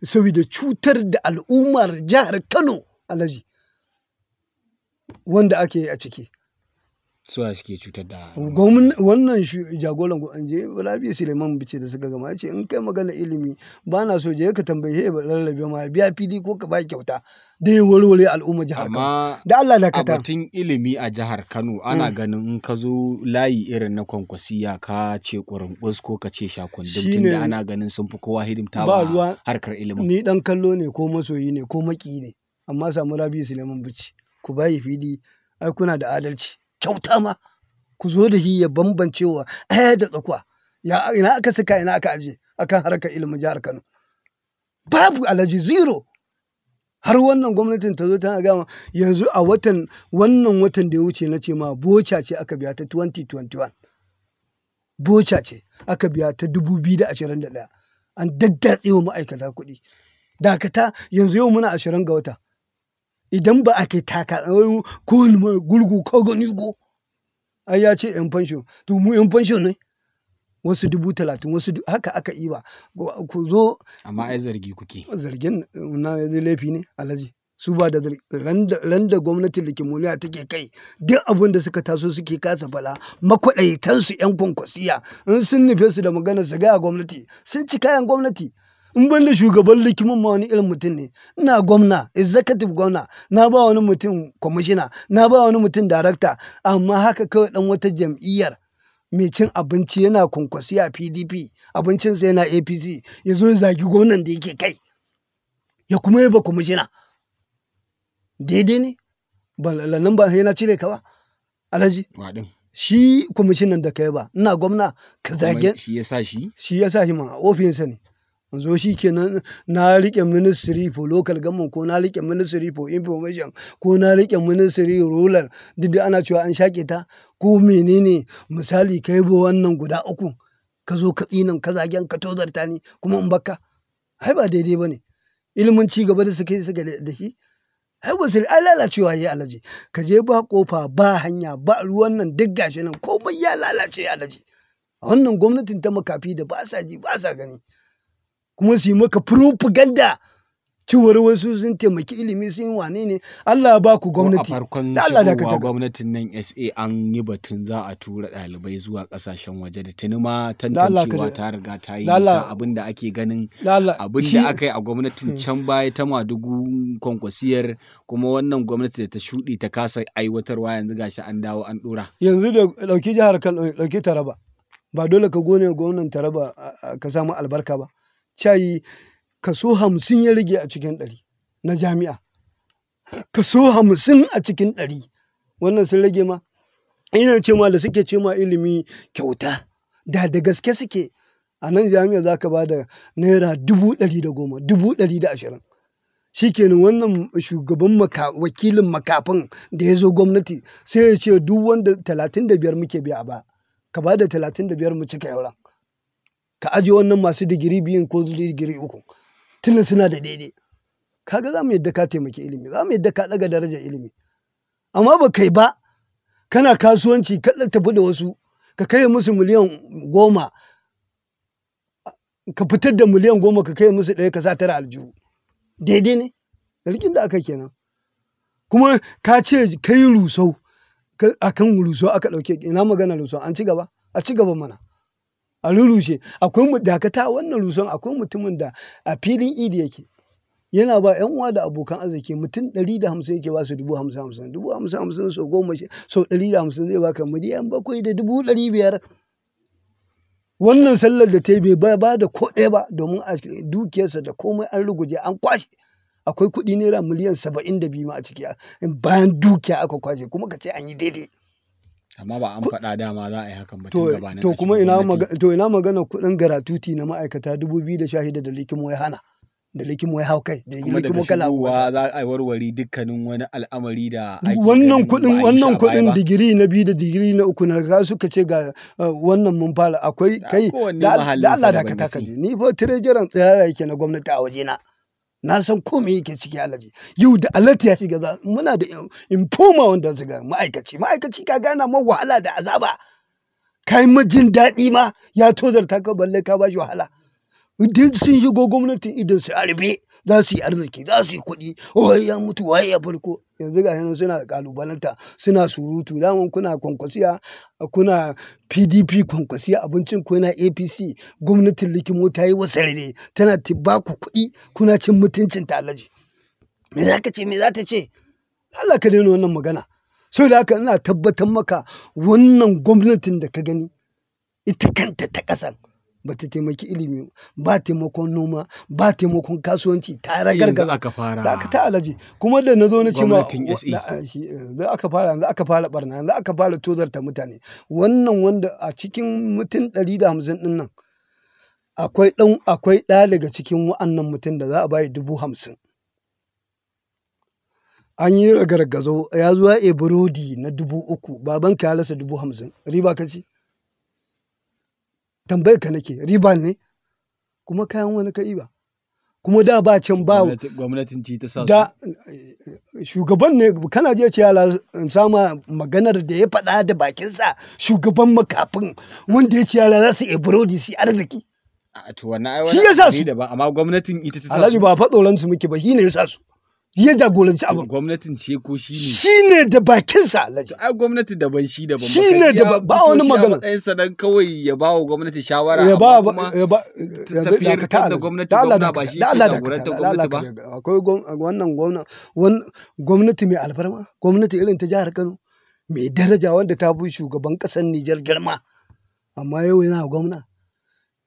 Saboda cutar da al'ummar jihar Kano Alhaji wanda ake yi a ciki. Suwa suke cutar da wannan jagoran je Rabi Suleiman Bice da suka gama ce in kai magana ilimi ba na so je ka tambaye ba rarrabe ma biya fili ko ka ba kyauta da ya warware al'umma jihar Kano. Da Allah da kata. Batun ilimi a jihar Kano ana ganin in ka zo layi irin na Kwankwasiya ka ce Ƙurumbus ko ka ce Shakundum tunda ana ganin sun fi kowa hidimta ba harkar ilimin. Ni dan kallo ne ko masoyi ne ko maki ne amma samu Rabi Suleiman Bice ku bayi fili ai kuna da adalci. Kyauta ma ku zo da shi ya bambancewa aya da tsakuwa ina aka saka ina aka aje akan harkar ilimin jihar Kano babu Alhaji zero. Har wannan gwamnatin ta zo tana gama yanzu a wannan watan da ya wuce na ce ma boca ce aka biya ta 2021 boca ce aka biya ta 2021 an daddatse wa ma'aikata kuɗi dakata yanzu yau muna 20 ga wata. Idan ba a kai taka ko gurgu ko gani ko ai ya ce yan fansho to mu yan fansho ne wasu 30,000 wasu haka aka yi ba ku zo amma ai zargi kuke zargin na laifi ne Alhaji su ba da ran da gwamnatin likimuliya take kai duk abin da suka taso suke kasa fala makwadaitan su yan Kwankwasiya in sun nufe su da magana su ga gwamnati sun ci kayan gwamnati. In ban da shugaban likimin ma wani irin mutum ne ina gwamna executive gwamna na ba wani mutum kwamishina na ba wani mutum darakta amma haka kawai dan wata jam'iyyar mai cin abinci yana Kwankwasiya PDP abincinsa yana APC ya zo zagi gwamnan da yake kai ya kuma yaba kwamishina daidai ne ba lallan ba yana cire ka ba Alhaji shi kwamishinan da kai ba ina gwamna ka zage shi ya sa shi ma ofinsa ne. Zo shi kenan na rike ministry for local government ko na rike ministry for information ko na rike ministry rural duk da ana cewa an shaƙe ta ko menene misali kai ba wannan guda 3 ka zo ka tsinan ka zagen ka tozarta ni kuma in baka ai ba daidai bane ilimin ci gaba da suke da shi ai ba sai ai lalacewa yayi Alhaji ka je ba kofa ba hanya ba ruwan nan duk gashi nan komai ya lalace Alhaji wannan gwamnatin ta makafi da ba sa ji ba sa gani kuma su yi maka propaganda cewar wasu sun taimaki ilimi sun yi wane ne Allah ya ba ku gwamnati. A farkon shigowa gwamnatin nan SA an yi batun za a tura ɗalibai zuwa ƙasashen waje da tuni ma tantancewa ta riga ta yi nisa abin da ake ganin abin da aka yi a gwamnatin can baya ta Madugu Kwankwasiyar kuma wannan gwamnati da ta shuɗe ta kasa aiwatarwa yanzu gashi an dawo an ɗora. Yanzu da ɗauki jihar Kano ɗauki Taraba ba dole ka gone gwamnan Taraba ka samu albarka ba. Cayi kaso 50 ya rage a cikin 100 na jami'a. Kaso 50 a cikin 100 wannan sun rage ma. Ina ce ma da suke ce ma ilimi kyauta da gaske suke a nan jami'a za ka ba da naira 110,000 120,000 shi kenan wannan shugaban wakilin makafin da ya zo gwamnati sai ya ce duk wanda 35 muke biya ba ka ba da 35 mu cika yauran. Ka aje wannan masu digiri 2 ko digiri 3 tunda suna da daidai kaga za mu yadda ka taimaki ilimi za mu yadda ka daga darajar ilimi amma ba kai ba kana kasuwanci ka tafi da wasu ka kai musu miliyan 10 ka fitar da miliyan 10 ka kai musu 1 ka sa 9 aljihu daidai ne rikin da aka kenan kuma ka ce kai rusau akan rusau aka dauke ina magana rusau an ci gaba a ci gaba mana a rurushe akwai dakata wannan ruson akwai mutumin da a filin idi yake yana ba yan uwa da abokan arziki mutum 150 yake ba su 50,000 50,000 so 10 so 150 zai baka miliyan 7,500 wannan sallar da ta yi bai ba da ko ɗaya ba domin a dukiyarsa da komai an ruguje an kwashe akwai kuɗi naira miliyan 72 ma a ciki bayan dukiya aka kwashe kuma ka ce an yi daidai. Amma ba an faɗa dama za a yi hakan ba tun gabanin to kuma ina magana kuɗin garatuti na ma'aikata 2016 da likimo ya hana da likimo ya hau kai da likimo kala uwa za a warware dukkanin wani al'amari da ake wannan kuɗin digiri na 2 da digiri na 3 na ga suka ce ga wannan mun fara akwai kai da Allah da ka taka ni fa treasurer tsirara yake na gwamnati a waje na na san ko me yake ciki Alhaji. Yau da alati ya shiga muna da informa wanda su ga ma'aikaci ka gana ma wahala da azaba kai ma jin daɗi ma ya tozarta ka balle ka bashi wahala. Idan sun shigo gwamnatin idan su arbe za su yi arziki za su yi kuɗi wai ya mutu wai ya farko yanzu ga nan suna kalubalanta suna surutu daman kuna kwankwasiya kuna PDP kwankwasiya abincin ku yana APC gwamnatin likimo ta yi wasarere tana tibba ku kuɗi kuna cin mutuncin ta Alhaji. Me za ka ce me za ta ce Allah ka daina wannan magana. Sau da haka ina tabbatar maka wannan gwamnatin da ka gani ita kanta ta ƙasar ba ta taimaki ilimi ba taimakon noma ba taimakon kasuwanci ta ragargaza aka fara da aka ta Alhaji kuma da na zo na ce ma yanzu aka fara barna yanzu aka fara tozarta mutane wannan wanda a cikin mutum 150 din nan akwai ɗaya daga cikin wa'annan mutum da za a bayi 50,000 an yi ragargazo ya zuwa burodi na 3,000 babanka ya rasa 50,000 riba ka ci tambayar ka nake riba ne kuma kayan wani ka ba kuma da ba can ba gwamnatin ce ta sa da shugaban ne kana je ce yala sama maganar da ya faɗa da bakinsa shugaban makafin wanda ya ce yala za su yi burodi su arziki to wannan ai shi ya sa su da ba amma gwamnatin ita ta sa Alhaji ba faɗoran su muke ba shi ne ya sa su ya jagoranci abin gwamnatin ce ko shi ne shi ne da bakinsa Alhaji ai gwamnati daban shi daban shi ne da ba wani magana matsayin sa dan kawai ya ba wa gwamnati shawara ya ba tafiyar da gwamnati gwamna ba shi da Allah da gwamnati ba akwai wannan gwamnati mai alfarma gwamnati irin ta jihar Kano mai daraja wanda ta fi shugaban ƙasar Nijar girma amma yau yana gwamna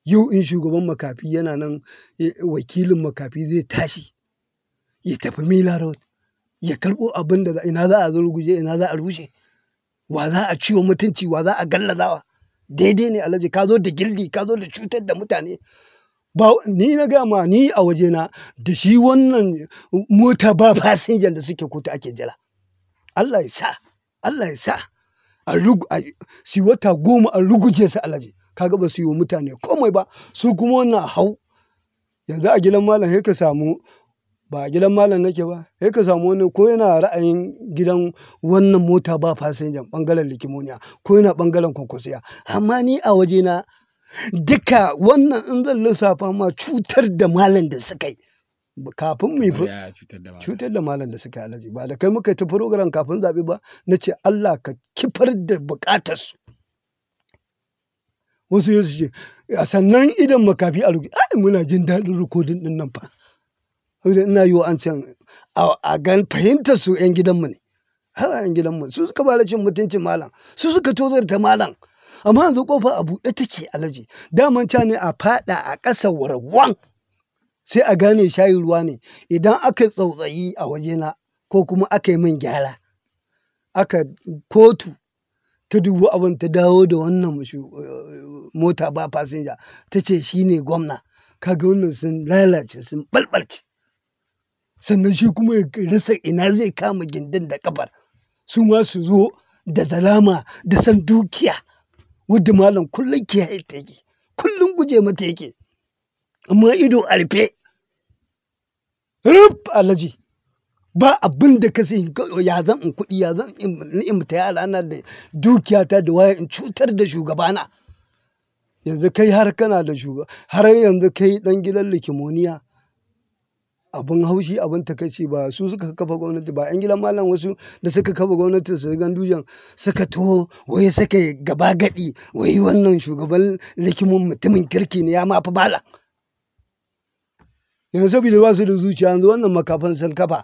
yau in shugaban makafi yana nan wakilin makafi zai tashi ya tafi Mila Road ya karɓo abin da ina za a ruguje ina za a rushe wa za a ciwo mutunci wa za a gallazawa daidai ne Alhaji ka zo da gilli ka zo da cutar da mutane ba ni na gama ni a wajena da shi wannan mota ba fasinjan da suke kotu ake jira Allah ya sa a si wata 10 a ruguje su Alhaji kaga ba su yi wa mutane komai ba su kuma wannan hau yanzu a gidan malam sai ka samu ba a gidan malam nake ba sai ka samu wani ko yana ra'ayin gidan wannan mota ba fasinjan bangaren likimoniya ko yana bangaren kwankwasiya amma ni a wajena duka wannan in zan lissafa ma cutar da malam da suka yi kafin mu cutar da malam da suka yi Alhaji ba da kai muka ta program kafin zaɓe ba na ce Allah ka kifar da buƙatarsu wasu yasu ce a sannan idan makafi a rugi ai muna jin daɗin rikodin ɗin nan fa ina yi wa an can a gan fahimtar su 'yan gidanmu ne hawa 'yan gidanmu su suka bada cin mutuncin malam su suka tozarta malam amma yanzu kofa a buɗe take Alhaji daman ca ne a faɗa a ƙasa warwan sai a gane shayi ruwa ne idan aka tsautsayi a wajena ko kuma aka yi min gyara aka kotu ta dubu abin ta dawo da wannan mota ba fasinja ta ce shi ne gwamna kaga wannan sun lalace sun balbalce sannan shi kuma ya rasa ina zai kama gindin da kafar su ma su zo da zalama da san dukiya wadda malam kullum kiyaye ta yake kullum guje mata yake amma ido a rufe rub Alhaji ba abin da ka sai ya zan in kuɗi ya zan in ta yara na da dukiyata da waya in cutar da shugabana yanzu kai har kana da har yanzu kai dan gidan likimoniya abin haushi abin takaici ba su suka kafa gwamnati ba 'yan gidan malam wasu da suka kafa gwamnati su gandujan suka to wai suka gaba gadi wai wannan shugaban likimin mutumin kirki ne ya mafi bala yanzu saboda ba su da zuciya yanzu wannan makafan sun kafa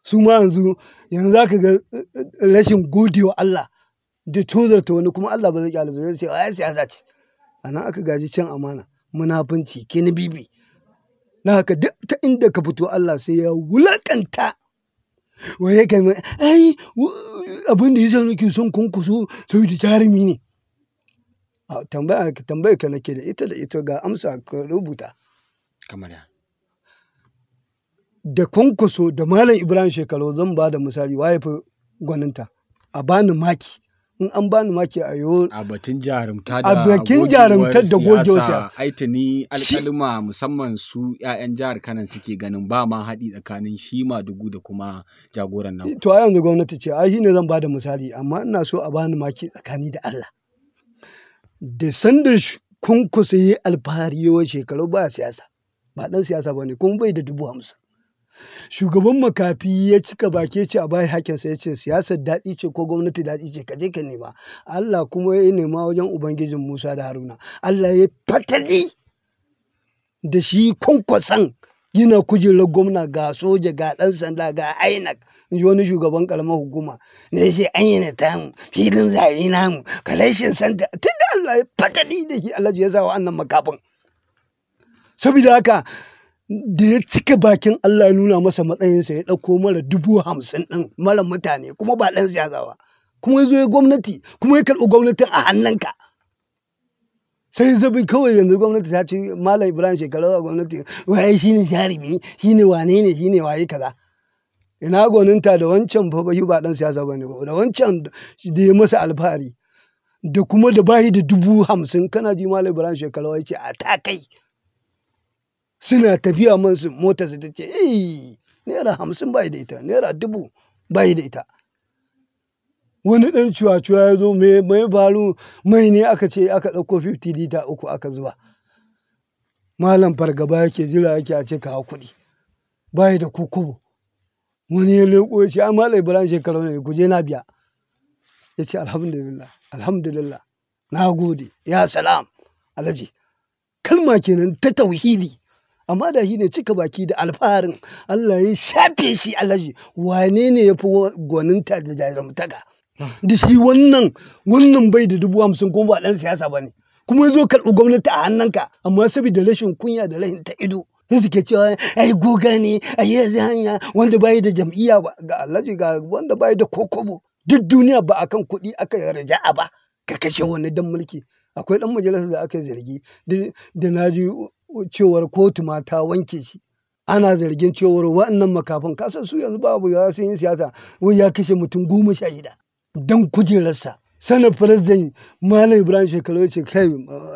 su ma yanzu za ka ga rashin godewa Allah da tozarta wani kuma Allah ba zai kyale zuwa sai ya siyasa ce anan aka gaji cin amana munafunci ke na bibi na haka duk ta inda ka fito Allah sai ya wulakanta waye kai ai abin da yasa nake son kunkuso sai da jarumi ne tambaya ka nake da ita ga amsa ka rubuta kamar ya da kunkuso da malam Ibrahim Shekaru zan ba da misali waye fi gwaninta a bani maki in an bani maki a yo a batun jarumta A bakin jarumtar da gogewar siyasa. aitani alƙaluma musamman su 'ya'yan jihar Kano suke ganin ba ma haɗi tsakanin shi Madugu da kuma jagoran nan. to a yanzu gwamnati ce ai shine zan bada misali amma ina so a bani maki tsakani da Allah da sanda kunkusa yi alfahari yawan shekaru ba siyasa ba dan siyasa bane kuma bai da 50,000 shugaban makafi ya cika baki ce a bai hakinsa ya ce siyasar daɗi ce ko gwamnati daɗi ce ka je ka nema Allah kuma ya nema wajen ubangijin Musa da Haruna Allah ya fatali da shi kwankwason yana kujerar gwamna ga soja ga ɗan sanda ga INEC in ji wani shugaban karamar hukuma ne sai an yi na tamu filin zaɓe namu kalashin santa tun da Allah ya fatali da shi Allah ya sa wa annan makafin saboda haka da ya cika bakin Allah ya nuna masa matsayinsa ya ɗauko mara 50,000 ɗin mara mutane kuma ba ɗan siyasa ba kuma ya zo ya gwamnati kuma ya karɓi gwamnatin a hannunka sai zabi kawai yanzu gwamnati ta ce Malam Ibrahim Shekaru a gwamnati waye shine jarumi shine wane ne shine waye kaza ina gwaninta da wancan fa ba ɗan siyasa bane ba da wancan da ya masa alfahari da kuma da bayi da 50,000 kana ji Malam Ibrahim Shekaru ya ce a ta kai suna tafiya man su mota su ta ce naira 50 bai da ita naira 1000 bai da ita wani dan cuwa-cuwa ya zo mai faru mai ne aka ce aka ɗauko 50 lita 3 aka zuba malam fargaba yake jira yake a ce kawo kuɗi bai da kukubu wani ya leƙo ya ce a Malam Ibrahim Shekaru ne ku je na biya ya ce alhamdulillah na gode ya salam alhaji kalma kenan ta tauhidi amma da shi ne cika baki da alfaharin Allah ya shafe shi alhaji wane ne ya fi gwaninta da jarumtaka da shi wannan bai da 50,000 kuma ba ɗan siyasa ba ne kuma ya zo karɓi gwamnati a hannunka amma saboda rashin kunya da rashin ta ido sai suke cewa ai goga ne ai hanya wanda bai da jam'iyya ba ga alhaji ga wanda bai da kokobo duk duniya ba akan kuɗi aka raja'a ba ka kashe wani dan mulki akwai ɗan majalisar da aka zargi da na ji cewar kotu ma ta wanke shi ana zargin cewar waɗannan makafin kasan su yanzu babu ya sun yi siyasa wai ya kashe mutum 16 don kujerarsa sanar firazin Malam Ibrahim Shekaru ya ce kai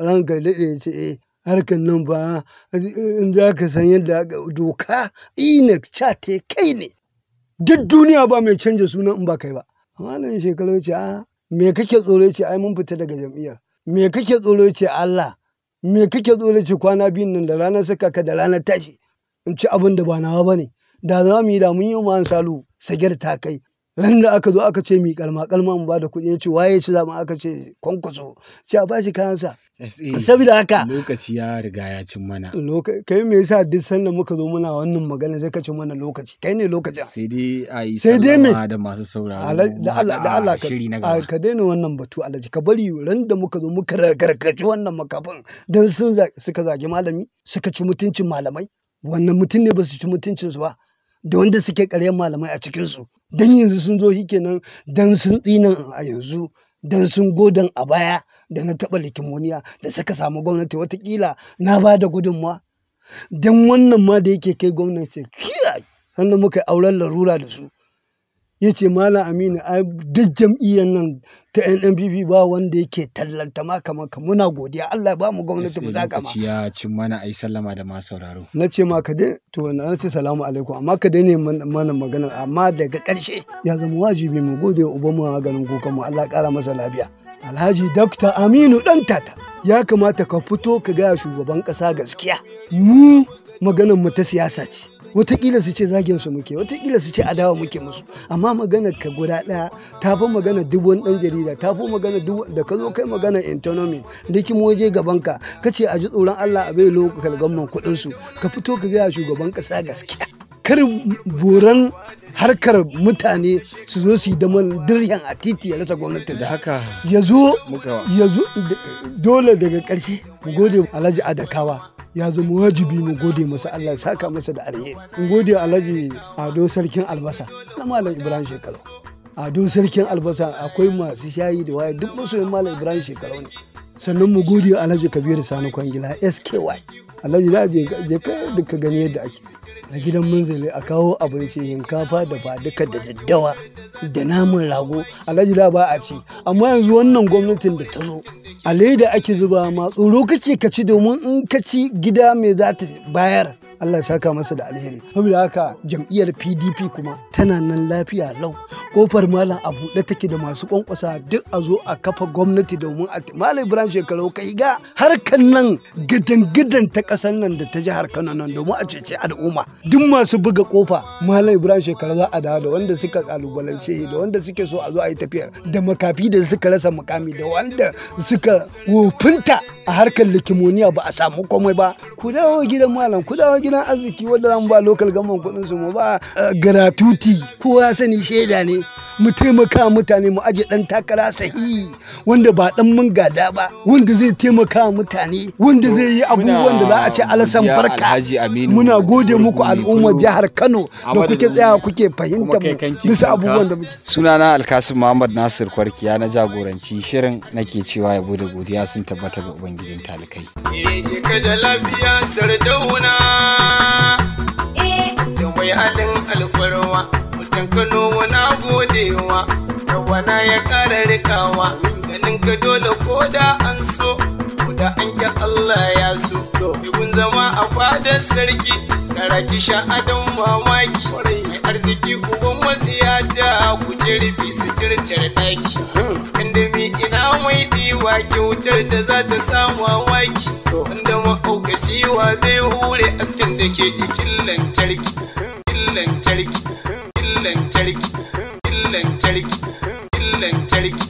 ranka daɗe ya ce harkar nan ba in za ka san yadda doka INEC cate kai ne duk duniya ba mai canja sunan in ba kai ba Malam Shekaru ya ce me kake tsoro ya ce ai mun fita daga jam'iyyar me kake tsoro ya ce Allah me kake tsoro ce kwana biyun nan da ranar saka ka da ranar tashi in ci abin da ba nawa bane da za mu yi da mun yi ma salu sagar ta kai ran da aka zo aka ce mi kalma mu ba da kuɗi ya ce waye ci zama aka ce kwankwaso ce a bashi kayansa saboda haka lokaci ya riga ya cin mana kai me yasa duk sanda muka zo muna wannan magana sai ka ci mana lokaci kai ne lokacin sai dai a yi sallama da masu sauraro da Allah ka daina wannan batu Alhaji ka bari ran da muka zo muka gargaji wannan makafin dan suka zagi malami suka ci mutuncin malamai wannan mutum ne ba su ci mutuncinsu ba da wanda suke ƙaryar malamai a cikinsu don yanzu sun zo kenan don sun tsinan a yanzu don sun godan a baya da na taɓa likimoniya da suka samu gwamnati watakila na ba da gudunmawa don wannan ma da yake kai gwamnati kiyai sannan muka yi auren larura da su ya ce Malam Aminu a duk jam'iyyar nan ta NNPP ba wanda yake tallanta ma kamar ka muna godiya Allah ya ba mu gwamnati mu zaka ma ya cin mana ai sallama da ma sauraro na ce ma ka dai to na ce salamu alaikum amma ka dai ne mana magana amma daga ƙarshe ya zama wajibi mu gode wa uban mu ganin kukan mu Allah ya ƙara masa lafiya Alhaji Dr. Aminu dan tata ya kamata ka fito ka ga shugaban ƙasa gaskiya mu maganar mu ta siyasa ce wataƙila su ce zagin su muke wataƙila su ce adawa muke musu amma magana ka guda ɗaya ta fi magana duk wani ɗan jarida ta fi magana duk da ka zo kai magana autonomy da ki waje gaban ka ce a ji tsoron Allah a bai lokacin gamman kuɗin su ka fito ka gaya shugaban ƙasa gaskiya kar boran harkar mutane su zo su yi daman diryan a titi ya rasa gwamnati da haka ya zo dole daga ƙarshe mu gode Alhaji Adakawa ya zama wajibi mu gode masa Allah ya saka masa da alheri mu gode Alhaji Ado Sarkin Albasa na Malam Ibrahim Shekaru Ado Sarkin Albasa akwai masu shayi da waye duk masoyin Malam Ibrahim Shekaru ne sannan mu gode Alhaji Kabiru Sani Kwangila SKY Alhaji da je ka gani yadda ake a gidan munzali a kawo abinci shinkafa da faduka da daddawa da naman rago alhaji da ba a ci amma yanzu wannan gwamnatin da ta zo a leda ake zuba ma tsoro kake ka ci domin in ka ci gida me za ta bayar. Allah ya saka masa da alheri. Saboda haka jam'iyyar PDP kuma tana nan lafiya lau. Kofar malam a buɗe take da masu kwankwasa duk a zo a kafa gwamnati domin a Malam Ibrahim Shekarau kai ga harkar nan gidan ta ƙasar nan da ta jihar Kano nan domin a cece al'umma. Duk masu buga kofa Malam Ibrahim Shekarau za a dawo da wanda suka kalubalance da wanda suke so a zo a yi tafiyar da makafi da suka rasa mukami da wanda suka wofinta a harkar likimoniya ba a samu komai ba. Ku dawo gidan malam, ku dawo gidan arziki wanda zamu ba local government kudin su mu ba gratuity kowa sani shaida ne mu taimaka mutane mu aje dan takara sahihi wanda ba dan mun gada ba wanda zai taimaka mutane wanda zai yi abubuwan da za a ce alasan barka. Muna gode muku al'ummar jihar Kano da kuke tsaya kuke fahimta bisa abubuwan da muke. Sunana Alkasim Muhammad Nasir Kwarkiya na jagoranci shirin nake cewa yabo da godiya sun tabbata ga ubangijin talikai. Ka da lafiya Sardauna da mai halin alfarwa mutan Kano wana godewa rawana ya kara rikawa ganin ka dole ko da an so ko da an ki Allah ya so ibun zama a fadar sarki saraki sha'adan mamaki mai arziki uban matsiyata ku rufi su circire daki inda mi ina mai diwa kyautar da za ta samu waki wanda ma'aukaci wa zai hure askin da ke jikin lantarki lantarki lantarki lantarki lantarki